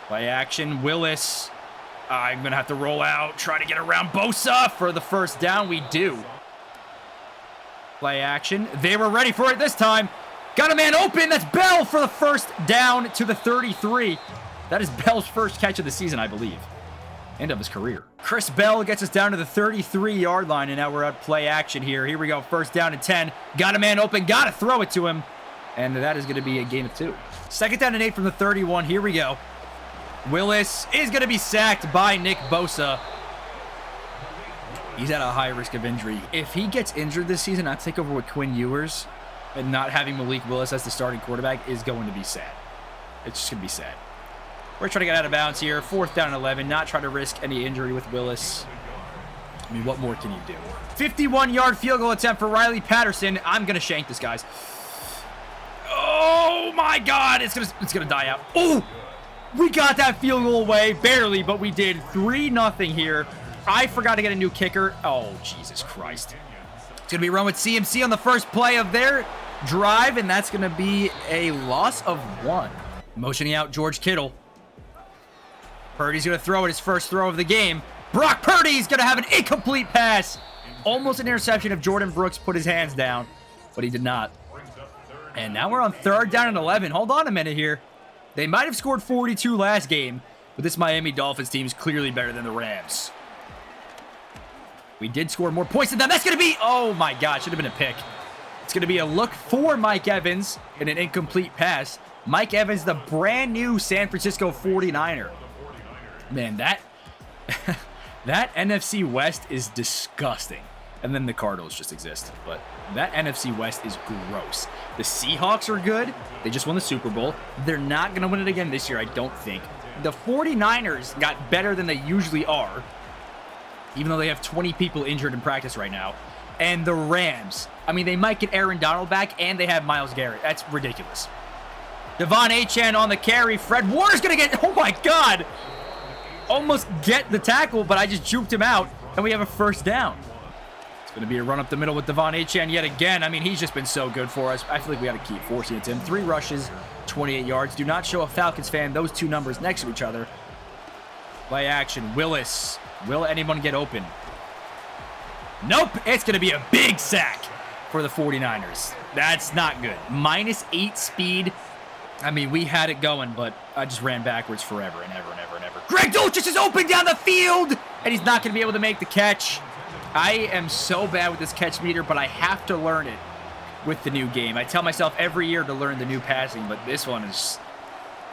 Play action, Willis. I'm going to have to roll out, try to get around Bosa for the first down. We do. Play action. They were ready for it this time. Got a man open. That's Bell for the first down to the 33. That is Bell's first catch of the season, I believe. And of his career. Chris Bell gets us down to the 33-yard line, and now we're at play action here. Here we go. First down and 10. Got a man open. Got to throw it to him. And that is going to be a gain of 2. Second down and 8 from the 31. Here we go. Willis is going to be sacked by Nick Bosa. He's at a high risk of injury. If he gets injured this season, I'll take over with Quinn Ewers, and not having Malik Willis as the starting quarterback is going to be sad. It's just going to be sad. We're trying to get out of bounds here. Fourth down and 11. Not trying to risk any injury with Willis. I mean, what more can you do? 51-yard field goal attempt for Riley Patterson. I'm going to shank this, guys. Oh, my God. It's gonna die out. Oh! We got that field goal away, barely, but we did. 3-0 here. I forgot to get a new kicker. Oh, Jesus Christ. It's going to be run with CMC on the first play of their drive, and that's going to be a loss of 1. Motioning out George Kittle. Purdy's going to throw it, his first throw of the game. Brock Purdy's going to have an incomplete pass. Almost an interception if Jordan Brooks put his hands down, but he did not. And now we're on third down and 11. Hold on a minute here. They might have scored 42 last game, but this Miami Dolphins team is clearly better than the Rams. We did score more points than them. That's going to be... Oh, my God. Should have been a pick. It's going to be a look for Mike Evans and an incomplete pass. Mike Evans, the brand new San Francisco 49er. Man, that that NFC West is disgusting. And then the Cardinals just exist. But that NFC West is gross. The Seahawks are good. They just won the Super Bowl. They're not going to win it again this year, I don't think. The 49ers got better than they usually are, even though they have 20 people injured in practice right now. And the Rams, I mean, they might get Aaron Donald back, and they have Myles Garrett. That's ridiculous. Devon Achane on the carry. Fred Warner's going to get, oh my God, almost get the tackle, but I just juked him out, and we have a first down. It's going to be a run up the middle with Devon Achane yet again. I mean, he's just been so good for us. I feel like we got to keep forcing it to him. 3 rushes, 28 yards. Do not show a Falcons fan those 2 numbers next to each other. Play action. Willis. Will anyone get open? Nope. It's going to be a big sack for the 49ers. That's not good. -8 speed. I mean, we had it going, but I just ran backwards forever and ever and ever and ever. Greg Dulcich is open down the field, and he's not going to be able to make the catch. I am so bad with this catch meter, but I have to learn it with the new game. I tell myself every year to learn the new passing, but this one is...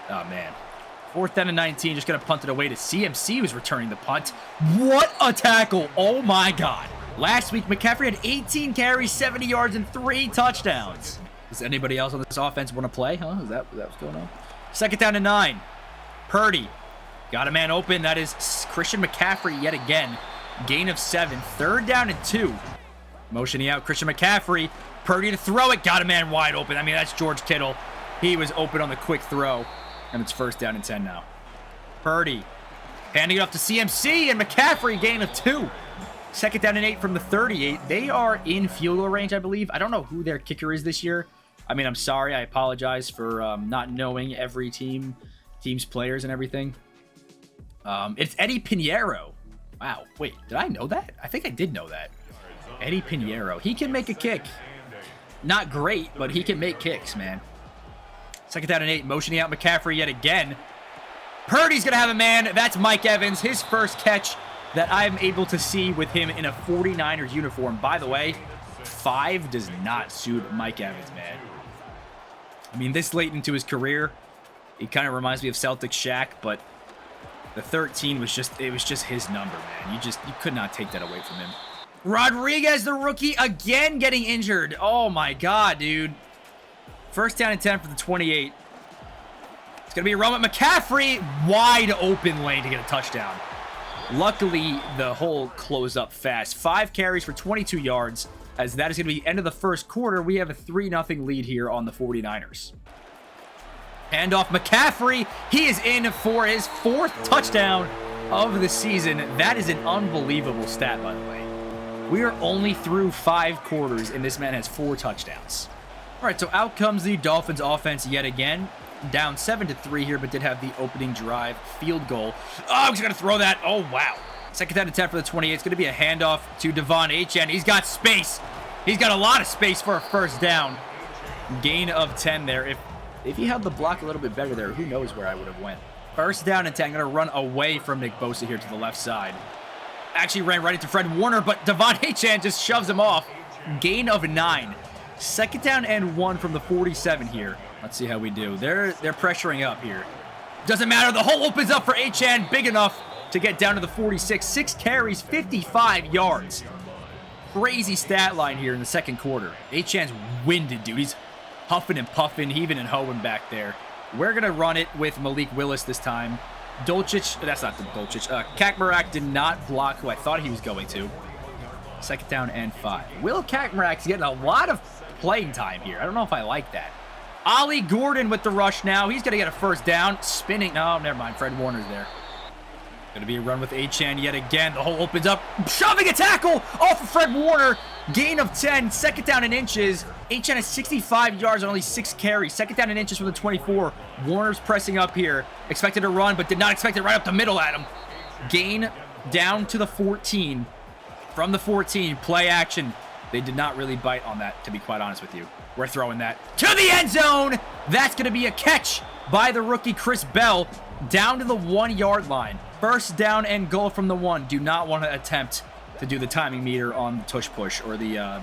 Oh, man. 4th down and 19, just going to punt it away to CMC, who's returning the punt. What a tackle. Oh, my God. Last week, McCaffrey had 18 carries, 70 yards, and 3 touchdowns. Does anybody else on this offense want to play? Huh? Is that what's going on? 2nd down and 9. Purdy. Got a man open. That is Christian McCaffrey yet again. Gain of 7. 3rd down and 2. Motioning out Christian McCaffrey. Purdy to throw it. Got a man wide open. I mean, that's George Kittle. He was open on the quick throw. And it's 1st down and 10 now. Purdy. Handing it off to CMC, and McCaffrey gain of 2. 2nd down and 8 from the 38. They are in field goal range, I believe. I don't know who their kicker is this year. I mean, I'm sorry. I apologize for not knowing every team's players and everything. It's Eddie Pinheiro. Wow. Wait, did I know that? I think I did know that. Eddie Pinheiro. He can make a kick. Not great, but he can make kicks, man. 2nd down and 8. Motioning out McCaffrey yet again. Purdy's going to have a man. That's Mike Evans. His first catch that I'm able to see with him in a 49ers uniform. By the way, 5 does not suit Mike Evans, man. I mean, this late into his career, it kind of reminds me of Celtics Shaq, but the 13 was just, it was just his number, man. You could not take that away from him. Rodriguez, the rookie, again getting injured. Oh my God, dude. 1st down and 10 for the 28. It's going to be a run with McCaffrey. Wide open lane to get a touchdown. Luckily, the hole closed up fast. 5 carries for 22 yards. As that is going to be the end of the first quarter, we have a 3-0 lead here on the 49ers. Hand off McCaffrey. He is in for his 4th touchdown of the season. That is an unbelievable stat, by the way. We are only through 5 quarters, and this man has 4 touchdowns. All right, so out comes the Dolphins offense yet again. Down 7-3 here, but did have the opening drive field goal. Oh, he's going to throw that. Oh, wow. 2nd down and 10 for the 28. It's going to be a handoff to Devon Achane. He's got space. He's got a lot of space for a 1st down. Gain of 10 there. If he held the block a little bit better there, who knows where I would have went. 1st down and 10. Going to run away from Nick Bosa here to the left side. Actually ran right into Fred Warner, but Devon Achane just shoves him off. Gain of 9. 2nd down and 1 from the 47 here. Let's see how we do. They're pressuring up here. Doesn't matter. The hole opens up for Achane. Big enough to get down to the 46. 6 carries, 55 yards. Crazy stat line here in the 2nd quarter. Achane's winded, dude. He's huffing and puffing, heaving and hoeing back there. We're going to run it with Malik Willis this time. Dulcich, that's not Dulcich. Kakmarak did not block who I thought he was going to. 2nd down and 5. Will Kakmarak's getting a lot of playing time here. I don't know if I like that. Ollie Gordon with the rush now. He's going to get a 1st down. Spinning. No, never mind. Fred Warner's there. Going to be a run with Achane yet again. The hole opens up. Shoving a tackle off of Fred Warner. Gain of 10. 2nd down and inches. Achane has 65 yards on only 6 carries. 2nd down and inches from the 24. Warner's pressing up here. Expected to run, but did not expect it right up the middle at him. Gain down to the 14. From the 14. Play action. They did not really bite on that, to be quite honest with you. We're throwing that to the end zone. That's going to be a catch by the rookie Chris Bell down to the 1-yard line. 1st down and goal from the 1. Do not want to attempt to do the timing meter on the tush push or the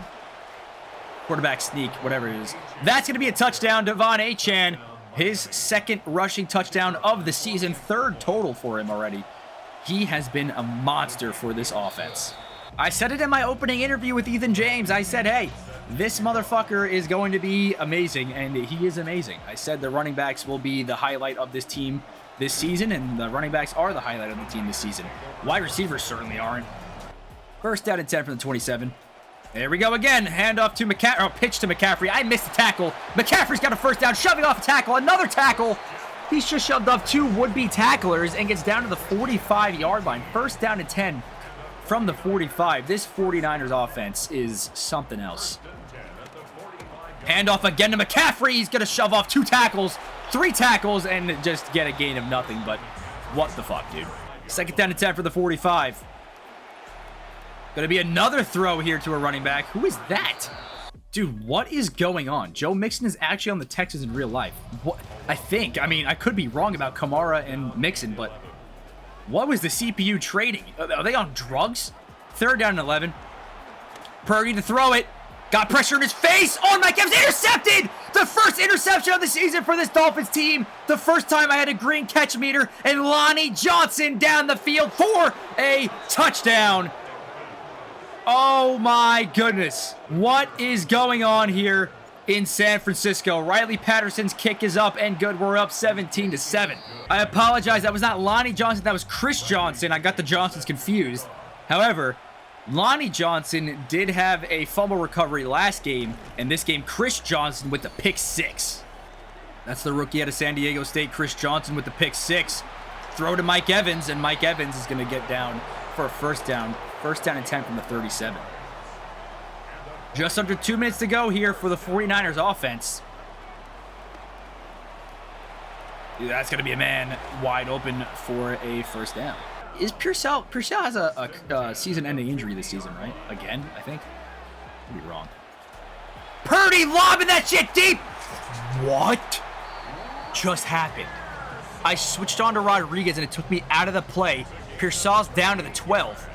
quarterback sneak, whatever it is. That's going to be a touchdown. Devon Achane, his 2nd rushing touchdown of the season. 3rd total for him already. He has been a monster for this offense. I said it in my opening interview with Ethan James. I said, hey, this motherfucker is going to be amazing, and he is amazing. I said the running backs will be the highlight of this team this season, and the running backs are the highlight of the team this season. Wide receivers certainly aren't. First down and 10 from the 27. There we go again. Handoff to McCaffrey. Oh, pitch to McCaffrey. I missed the tackle. McCaffrey's got a first down, shoving off a tackle. Another tackle. He's just shoved off 2 would-be tacklers and gets down to the 45-yard line. First down and 10 from the 45. This 49ers offense is something else. Handoff again to McCaffrey. He's going to shove off 2 tackles, 3 tackles, and just get a gain of nothing. But what the fuck, dude? Second down and 10 for the 45. Going to be another throw here to a running back. Who is that? Dude, what is going on? Joe Mixon is actually on the Texans in real life. What? I think. I mean, I could be wrong about Kamara and Mixon, but what was the CPU trading? Are they on drugs? Third down and 11. Purdy to throw it. Got pressure in his face. Oh, Mike Evans intercepted! The first interception of the season for this Dolphins team. The first time I had a green catch meter. And Lonnie Johnson down the field for a touchdown. Oh my goodness. What is going on here in San Francisco? Riley Patterson's kick is up and good. We're up 17-7. I apologize. That was not Lonnie Johnson. That was Chris Johnson. I got the Johnsons confused. However, Lonnie Johnson did have a fumble recovery last game. And this game, Chris Johnson with the pick 6. That's the rookie out of San Diego State, Chris Johnson with the pick 6. Throw to Mike Evans, and Mike Evans is going to get down for a first down. First down and 10 from the 37. Just under 2 minutes to go here for the 49ers offense. That's going to be a man wide open for a first down. Is Purcell has a season-ending injury this season, right? Again, I think. Could be wrong. Purdy lobbing that shit deep. What just happened? I switched on to Rodriguez and it took me out of the play. Purcell's down to the 12.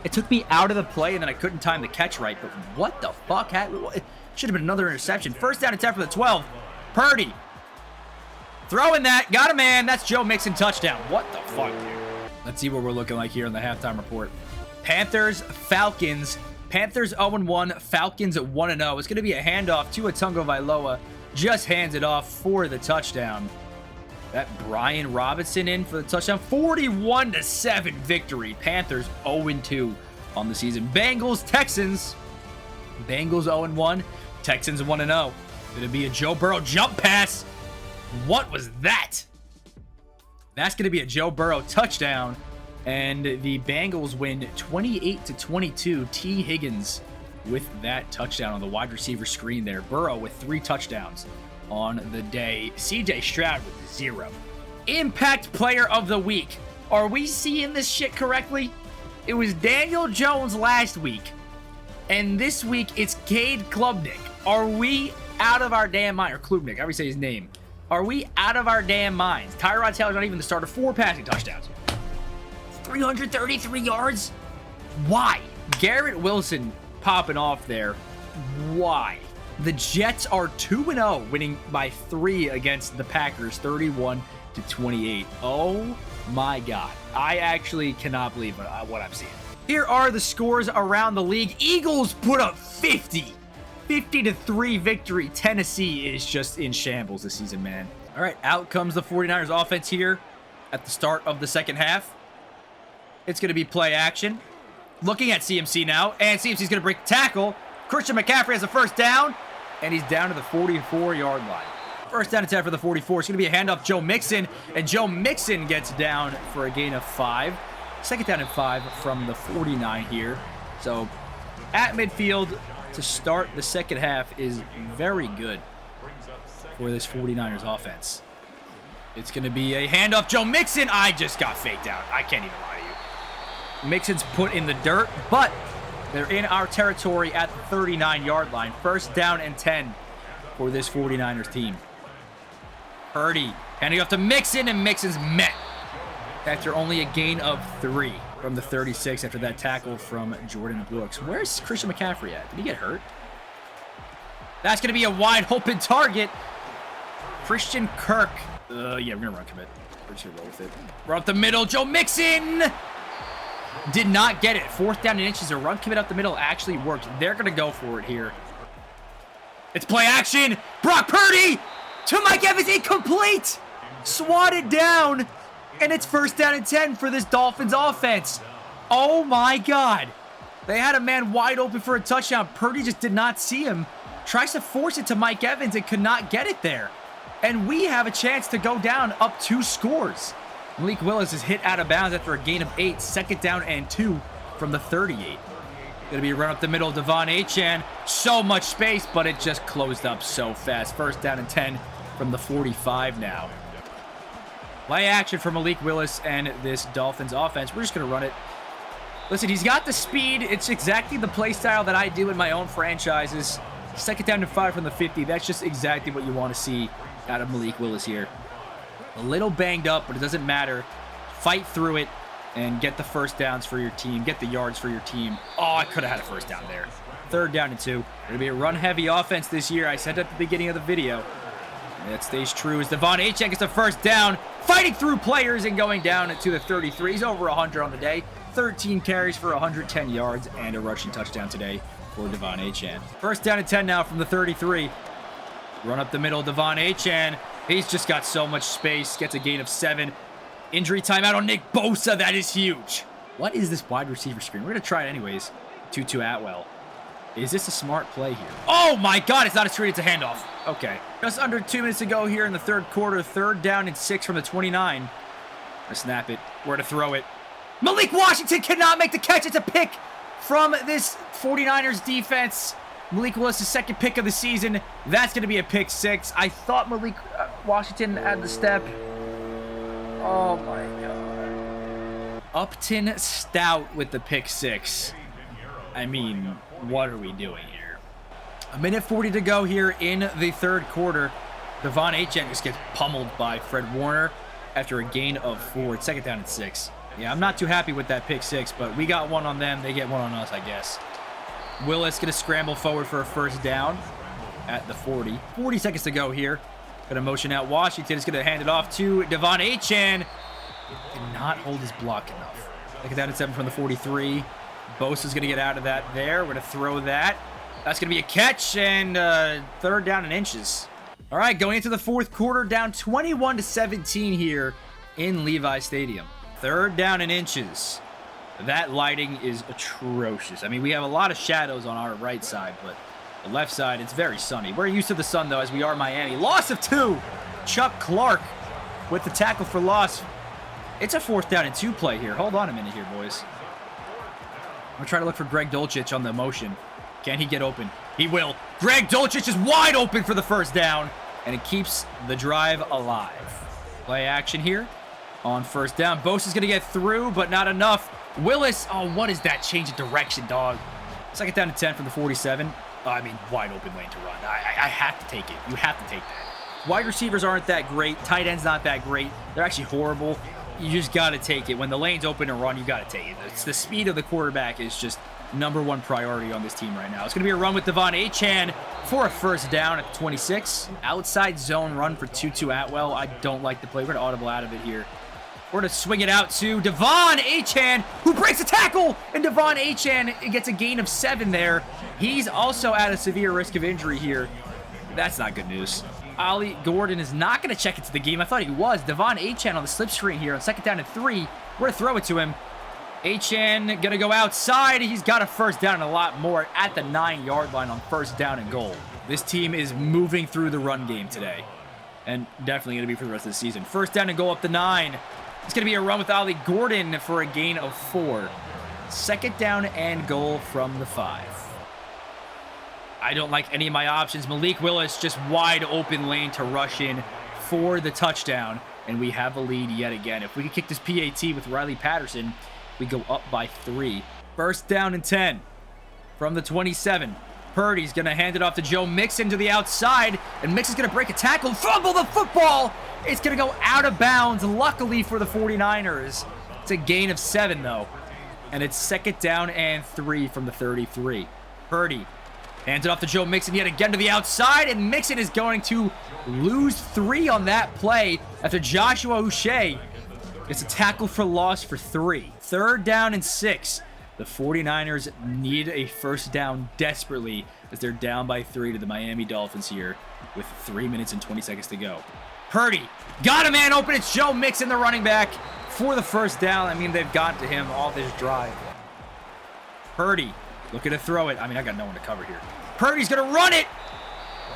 It took me out of the play, and then I couldn't time the catch right. But what the fuck? It should have been another interception. First down and 10 for the 12. Purdy. Throwing that. Got a man. That's Joe Mixon touchdown. What the fuck, dude? Let's see what we're looking like here in the halftime report. Panthers, Falcons. Panthers 0-1. Falcons at 1-0. It's going to be a handoff to Atungo Vailoa. Just hands it off for the touchdown. That Brian Robinson in for the touchdown. 41-7 victory. Panthers 0-2 on the season. Bengals, Texans. Bengals 0-1. Texans 1-0. Going to be a Joe Burrow jump pass. What was that? That's going to be a Joe Burrow touchdown. And the Bengals win 28-22. T. Higgins with that touchdown on the wide receiver screen there. Burrow with 3 touchdowns on the day. CJ Stroud with 0. Impact Player of the Week. Are we seeing this shit correctly? It was Daniel Jones last week. And this week, it's Cade Klubnik. Are we out of our damn mind? Or Klubnik, however you say his name. Are we out of our damn minds? Tyrod Taylor's not even the starter. 4 passing touchdowns. 333 yards? Why? Garrett Wilson popping off there. Why? The Jets are 2-0, winning by 3 against the Packers, 31-28. Oh my God. I actually cannot believe what I'm seeing. Here are the scores around the league. Eagles put up 50. 50-3 victory. Tennessee is just in shambles this season, man. All right, out comes the 49ers offense here at the start of the second half. It's going to be play action. Looking at CMC now, and CMC's going to break the tackle. Christian McCaffrey has a first down, and he's down to the 44-yard line. First down and 10 for the 44. It's going to be a handoff Joe Mixon, and Joe Mixon gets down for a gain of 5. Second down and 5 from the 49 here. So at midfield to start the second half is very good for this 49ers offense. It's going to be a handoff Joe Mixon. I just got faked out. I can't even lie to you. Mixon's put in the dirt, but they're in our territory at the 39-yard line. First down and 10 for this 49ers team. Purdy handing off to Mixon, and Mixon's met after only a gain of 3 from the 36 after that tackle from Jordan Brooks. Where's Christian McCaffrey at? Did he get hurt? That's going to be a wide open target. Christian Kirk Yeah, we're going to run commit. We're just going to roll with it. We're up the middle. Joe Mixon did not get it. 4th down and inches. A run commit up the middle actually worked. They're going to go for it here. It's play action. Brock Purdy to Mike Evans. Incomplete. Swatted down. And it's 1st down and 10 for this Dolphins offense. Oh, my God. They had a man wide open for a touchdown. Purdy just did not see him. Tries to force it to Mike Evans and could not get it there. And we have a chance to go down up 2 scores. Malik Willis is hit out of bounds after a gain of 8. 2nd down and 2 from the 38. Gonna be a run up the middle. Devon Achane. So much space, but it just closed up so fast. 1st down and 10 from the 45 now. Play action for Malik Willis and this Dolphins offense. We're just gonna run it. Listen, he's got the speed. It's exactly the play style that I do in my own franchises. 2nd down and 5 from the 50. That's just exactly what you want to see out of Malik Willis here. A little banged up, but it doesn't matter. Fight through it and get the 1st downs for your team. Get the yards for your team. Oh, I could have had a 1st down there. 3rd down and 2. It'll be a run-heavy offense this year. I said at the beginning of the video. And it stays true as Devon Achane gets the 1st down. Fighting through players and going down to the 33. He's over 100 on the day. 13 carries for 110 yards and a rushing touchdown today for Devon Achane. 1st down and 10 now from the 33. Run up the middle, Devon Achane. He's just got so much space. Gets a gain of 7. Injury timeout on Nick Bosa. That is huge. What is this wide receiver screen? We're going to try it anyways. Tutu Atwell. Is this a smart play here? Oh my God, it's not a screen, it's a handoff. Okay. Just under 2 minutes to go here in the 3rd quarter. 3rd down and 6 from the 29. To snap it. Where to throw it. Malik Washington cannot make the catch. It's a pick from this 49ers defense. Malik Willis' 2nd pick of the season. That's going to be a pick 6. I thought Malik Washington had the step. Oh my God. Upton Stout with the pick 6. I mean, what are we doing here? 1:40 to go here in the 3rd quarter. Devon Achane just gets pummeled by Fred Warner after a gain of 4. It's 2nd down and 6. Yeah, I'm not too happy with that pick 6, but we got one on them. They get one on us, I guess. Willis going to scramble forward for a 1st down at the 40. 40 seconds to go here. Going to motion out Washington. Is going to hand it off to Devon Achane. Did not hold his block enough. 2nd down and 7 from the 43. Bosa's going to get out of that there. We're going to throw that. That's going to be a catch and 3rd down and inches. All right, going into the 4th quarter, down 21-17 here in Levi Stadium. 3rd down and inches. That lighting is atrocious. I mean, we have a lot of shadows on our right side, but the left side, it's very sunny. We're used to the sun, though, as we are Miami. Loss of 2. Chuck Clark with the tackle for loss. It's a 4th down and 2 play here. Hold on a minute here, boys. I'm going to try to look for Greg Dulcich on the motion. Can he get open? He will. Greg Dulcich is wide open for the 1st down, and it keeps the drive alive. Play action here on 1st down. Bosa's going to get through, but not enough. Willis, oh, what is that change of direction, dog? 2nd down and 10 from the 47. Oh, I mean, wide open lane to run. I have to take it. You have to take that. Wide receivers aren't that great. Tight end's not that great. They're actually horrible. You just got to take it. When the lane's open and run, you got to take it. It's the speed of the quarterback is just #1 priority on this team right now. It's going to be a run with Devon Achane for a 1st down at the 26. Outside zone run for Tutu Atwell. I don't like the play. We're going to audible out of it here. We're going to swing it out to Devon Achane, who breaks a tackle, and Devon Achane gets a gain of 7 there. He's also at a severe risk of injury here. That's not good news. Ollie Gordon is not going to check into the game. I thought he was. Devon Achane on the slip screen here on 2nd down and 3. We're going to throw it to him. Achane going to go outside. He's got a 1st down and a lot more at the 9-yard line on 1st down and goal. This team is moving through the run game today, and definitely going to be for the rest of the season. 1st down and goal up the 9. It's going to be a run with Ollie Gordon for a gain of 4. 2nd down and goal from the 5. I don't like any of my options. Malik Willis just wide open lane to rush in for the touchdown, and we have a lead yet again. If we can kick this PAT with Riley Patterson, we go up by 3. 1st down and 10 from the 27. Purdy's going to hand it off to Joe Mixon to the outside, and Mixon's going to break a tackle, fumble the football. It's going to go out of bounds, luckily for the 49ers. It's a gain of 7, though, and it's 2nd down and 3 from the 33. Purdy Hands it off to Joe Mixon yet again to the outside, and Mixon is going to lose 3 on that play after Joshua Uche gets a tackle for loss for 3. 3rd down and 6. The 49ers need a first down desperately as they're down by 3 to the Miami Dolphins here with 3 minutes and 20 seconds to go. Purdy got a man open. It's Joe Mixon, the running back, for the first down. I mean, they've gotten to him all this drive. Purdy looking to throw it. I mean, I got no one to cover here. Purdy's going to run it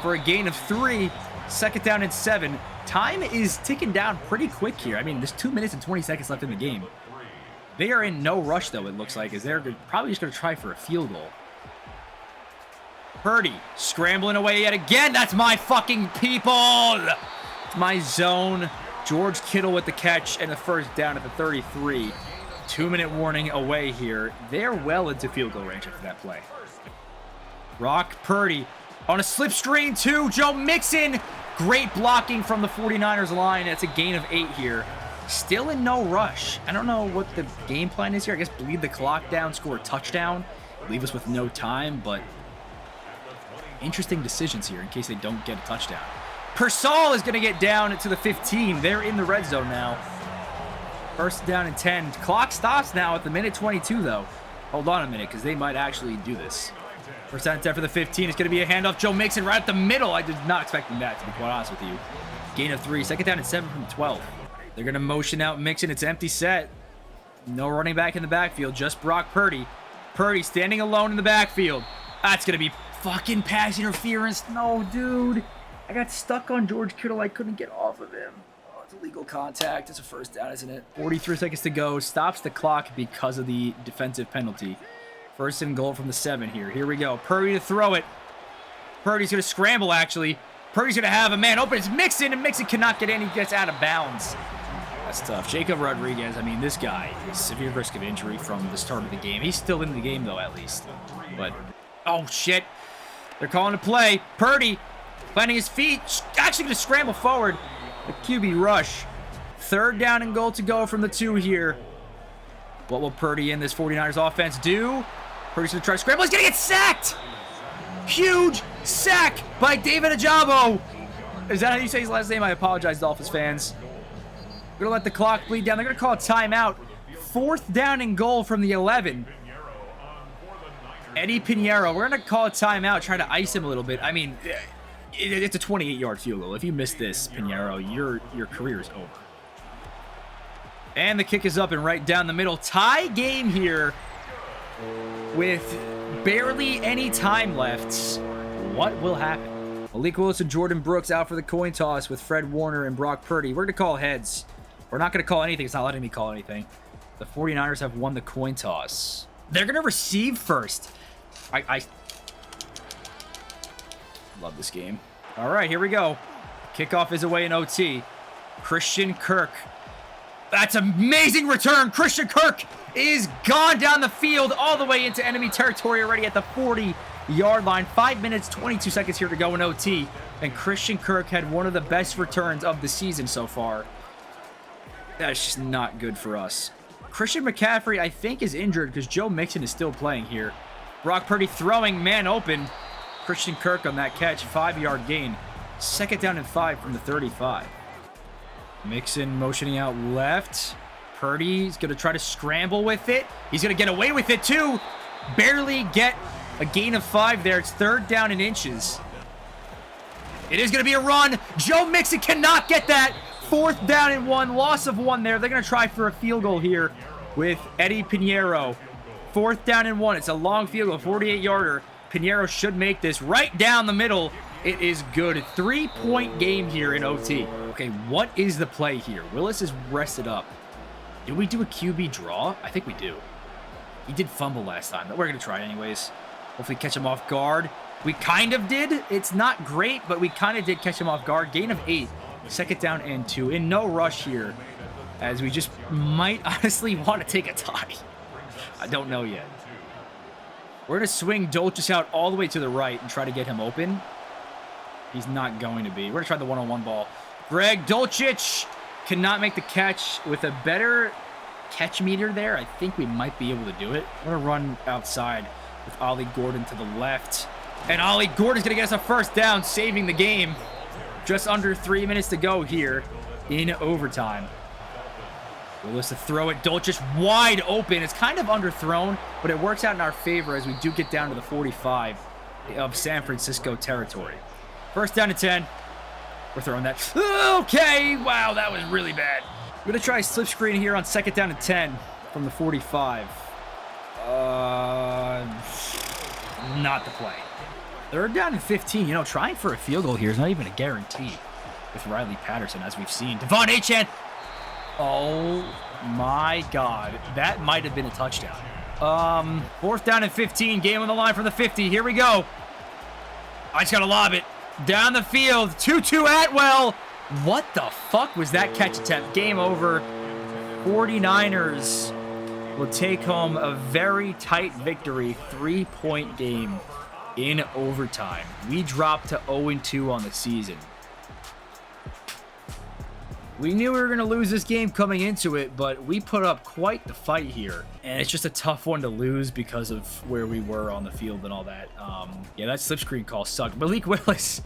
for a gain of 3. 2nd down and 7. Time is ticking down pretty quick here. I mean, there's 2 minutes and 20 seconds left in the game. They are in no rush, though, it looks like, as they're probably just going to try for a field goal. Purdy scrambling away yet again. That's my fucking people. It's my zone. George Kittle with the catch and the first down at the 33. 2-minute warning away here. They're well into field goal range after that play. Brock Purdy on a slip screen to Joe Mixon. Great blocking from the 49ers line. That's a gain of 8 here. Still in no rush. I don't know what the game plan is here. I guess bleed the clock down, score a touchdown, leave us with no time, but interesting decisions here in case they don't get a touchdown. Persall is going to get down to the 15. They're in the red zone now. 1st down and 10. Clock stops now at the minute 22, though. Hold on a minute, because they might actually do this. 1st down and 10 for the 15. It's going to be a handoff. Joe Mixon right at the middle. I did not expect that, to be quite honest with you. Gain of 3. 2nd down and 7 from 12. They're going to motion out Mixon. It's empty set. No running back in the backfield. Just Brock Purdy. Purdy standing alone in the backfield. That's going to be fucking pass interference. No, dude. I got stuck on George Kittle. I couldn't get off of him. Oh, it's illegal contact. It's a 1st down, isn't it? 43 seconds to go. Stops the clock because of the defensive penalty. 1st and goal from the 7 here. Here we go. Purdy to throw it. Purdy's going to scramble, actually. Purdy's going to have a man open. It's Mixon, and Mixon cannot get in. He gets out of bounds. That's tough. Jacob Rodriguez, I mean, this guy is severe risk of injury from the start of the game. He's still in the game, though, at least. But, oh, shit. They're calling a play. Purdy planting his feet. Actually going to scramble forward. The QB rush. 3rd down and goal to go from the 2 here. What will Purdy in this 49ers offense do? Purdy's going to try to scramble. He's going to get sacked. Huge sack by David Ajabo. Is that how you say his last name? I apologize, Dolphins fans. We're going to let the clock bleed down. They're going to call a timeout. 4th down and goal from the 11. Eddie Pinheiro. We're going to call a timeout, try to ice him a little bit. I mean, it's a 28-yard field goal. If you miss this, Pinheiro, your career is over. And the kick is up and right down the middle. Tie game here with barely any time left. What will happen? Malik Willis and Jordan Brooks out for the coin toss with Fred Warner and Brock Purdy. We're going to call heads. We're not going to call anything. It's not letting me call anything. The 49ers have won the coin toss. They're going to receive first. I love this game. All right, here we go. Kickoff is away in OT. Christian Kirk. That's an amazing return. Christian Kirk is gone down the field all the way into enemy territory already at the 40-yard line. 5 minutes, 22 seconds here to go in OT. And Christian Kirk had one of the best returns of the season so far. That's just not good for us. Christian McCaffrey, I think, is injured because Joe Mixon is still playing here. Brock Purdy throwing, man open. Christian Kirk on that catch, 5-yard gain. 2nd down and 5 from the 35. Mixon motioning out left. Purdy's going to try to scramble with it. He's going to get away with it, too. Barely get a gain of 5 there. It's 3rd down and inches. It is going to be a run. Joe Mixon cannot get that. 4th down and 1. Loss of 1 there. They're going to try for a field goal here with Eddie Pinheiro. 4th down and 1. It's a long field goal, 48-yarder. Pinheiro should make this right down the middle. It is good. 3-point game here in OT. Okay, what is the play here? Willis is rested up. Do we do a QB draw? I think we do. He did fumble last time, but we're going to try it anyways. Hopefully catch him off guard. We kind of did. It's not great, but we kind of did catch him off guard. Gain of 8. 2nd down and 2. In no rush here, as we just might honestly want to take a tie. I don't know yet. We're going to swing Dolchis out all the way to the right and try to get him open. He's not going to be. We're going to try the one-on-one ball. Greg Dulcich cannot make the catch. With a better catch meter there, I think we might be able to do it. We're going to run outside with Ollie Gordon to the left. And Ollie Gordon's going to get us a first down, saving the game. Just under 3 minutes to go here in overtime. Willis to throw it. Dolchich wide open. It's kind of underthrown, but it works out in our favor as we do get down to the 45 of San Francisco territory. First down to 10. We're throwing that. Okay. Wow, that was really bad. We're going to try slip screen here on second down to 10 from the 45. Not the play. Third down and 15. You know, trying for a field goal here is not even a guarantee with Riley Patterson, as we've seen. Devon Achane. Oh, my God. That might have been a touchdown. Fourth down and 15. Game on the line from the 50. Here we go. I just got to lob it. Down the field. Tutu Atwell. What the fuck was that catch attempt? Game over. 49ers will take home a very tight victory. 3-point game in overtime. We dropped to 0-2 on the season. We knew we were going to lose this game coming into it, but we put up quite the fight here. And it's just a tough one to lose because of where we were on the field and all that. Yeah, that slip screen call sucked. Malik Willis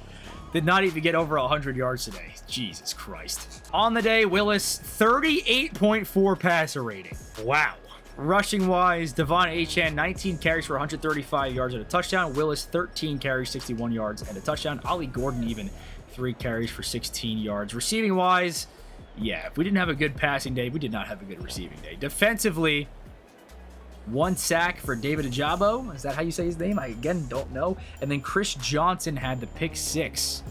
did not even get over 100 yards today. Jesus Christ. On the day, Willis, 38.4 passer rating. Wow. Rushing-wise, Devon Achane, 19 carries for 135 yards and a touchdown. Willis, 13 carries, 61 yards and a touchdown. Ollie Gordon, even 3 carries for 16 yards. Receiving-wise, yeah, if we didn't have a good passing day, we did not have a good receiving day. Defensively, 1 sack for David Ajabo. Is that how you say his name? I, again, don't know. And then Chris Johnson had the pick 6.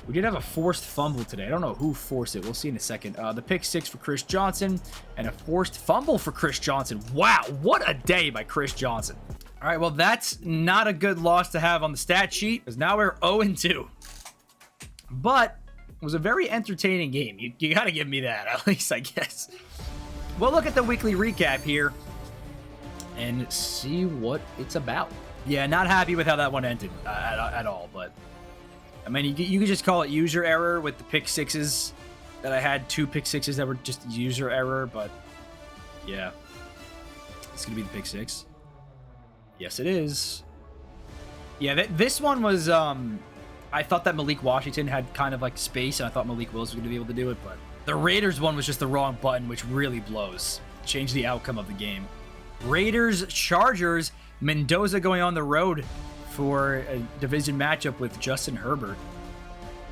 We did have a forced fumble today. I don't know who forced it. We'll see in a second. The pick 6 for Chris Johnson and a forced fumble for Chris Johnson. Wow, what a day by Chris Johnson. All right, well, that's not a good loss to have on the stat sheet because now we're 0-2. But it was a very entertaining game. You got to give me that, at least, I guess. We'll look at the weekly recap here and see what it's about. Yeah, not happy with how that one ended at all, but I mean, you could just call it user error with the pick 6s that I had. 2 pick 6s that were just user error, but yeah. It's going to be the pick 6. Yes, it is. Yeah, this one was, I thought that Malik Washington had kind of like space, and I thought Malik Willis was going to be able to do it, but the Raiders one was just the wrong button, which really blows. Changed the outcome of the game. Raiders, Chargers, Mendoza going on the road for a division matchup with Justin Herbert.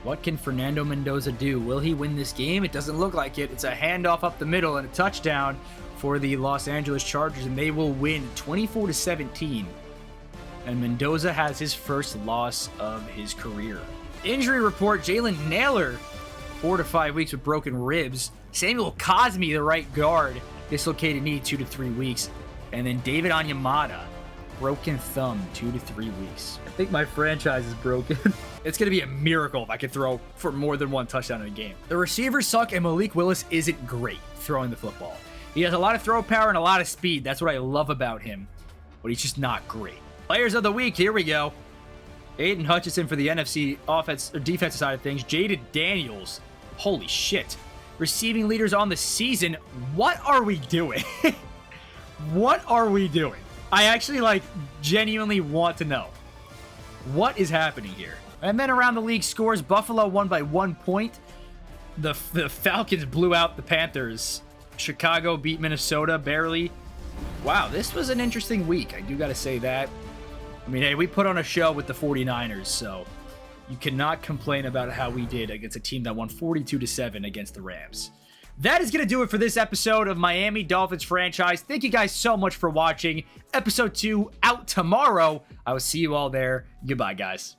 What can Fernando Mendoza do? Will he win this game? It doesn't look like it. It's a handoff up the middle and a touchdown for the Los Angeles Chargers, and they will win 24-17. And Mendoza has his first loss of his career. Injury report, Jalen Naylor, 4 to 5 weeks with broken ribs. Samuel Cosme, the right guard, dislocated knee, 2 to 3 weeks. And then David Onyemata, broken thumb, 2 to 3 weeks. I think my franchise is broken. It's going to be a miracle if I can throw for more than 1 touchdown in a game. The receivers suck, and Malik Willis isn't great throwing the football. He has a lot of throw power and a lot of speed. That's what I love about him, but he's just not great. Players of the week, here we go. Aiden Hutchinson for the NFC offense or defensive side of things. Jaden Daniels, holy shit. Receiving leaders on the season. What are we doing? What are we doing? I actually, genuinely want to know. What is happening here? And then around the league scores, Buffalo won by 1 point. The Falcons blew out the Panthers. Chicago beat Minnesota barely. Wow, this was an interesting week. I do got to say that. I mean, hey, we put on a show with the 49ers, so you cannot complain about how we did against a team that won 42-7 against the Rams. That is going to do it for this episode of Miami Dolphins franchise. Thank you guys so much for watching. Episode 2 out tomorrow. I will see you all there. Goodbye, guys.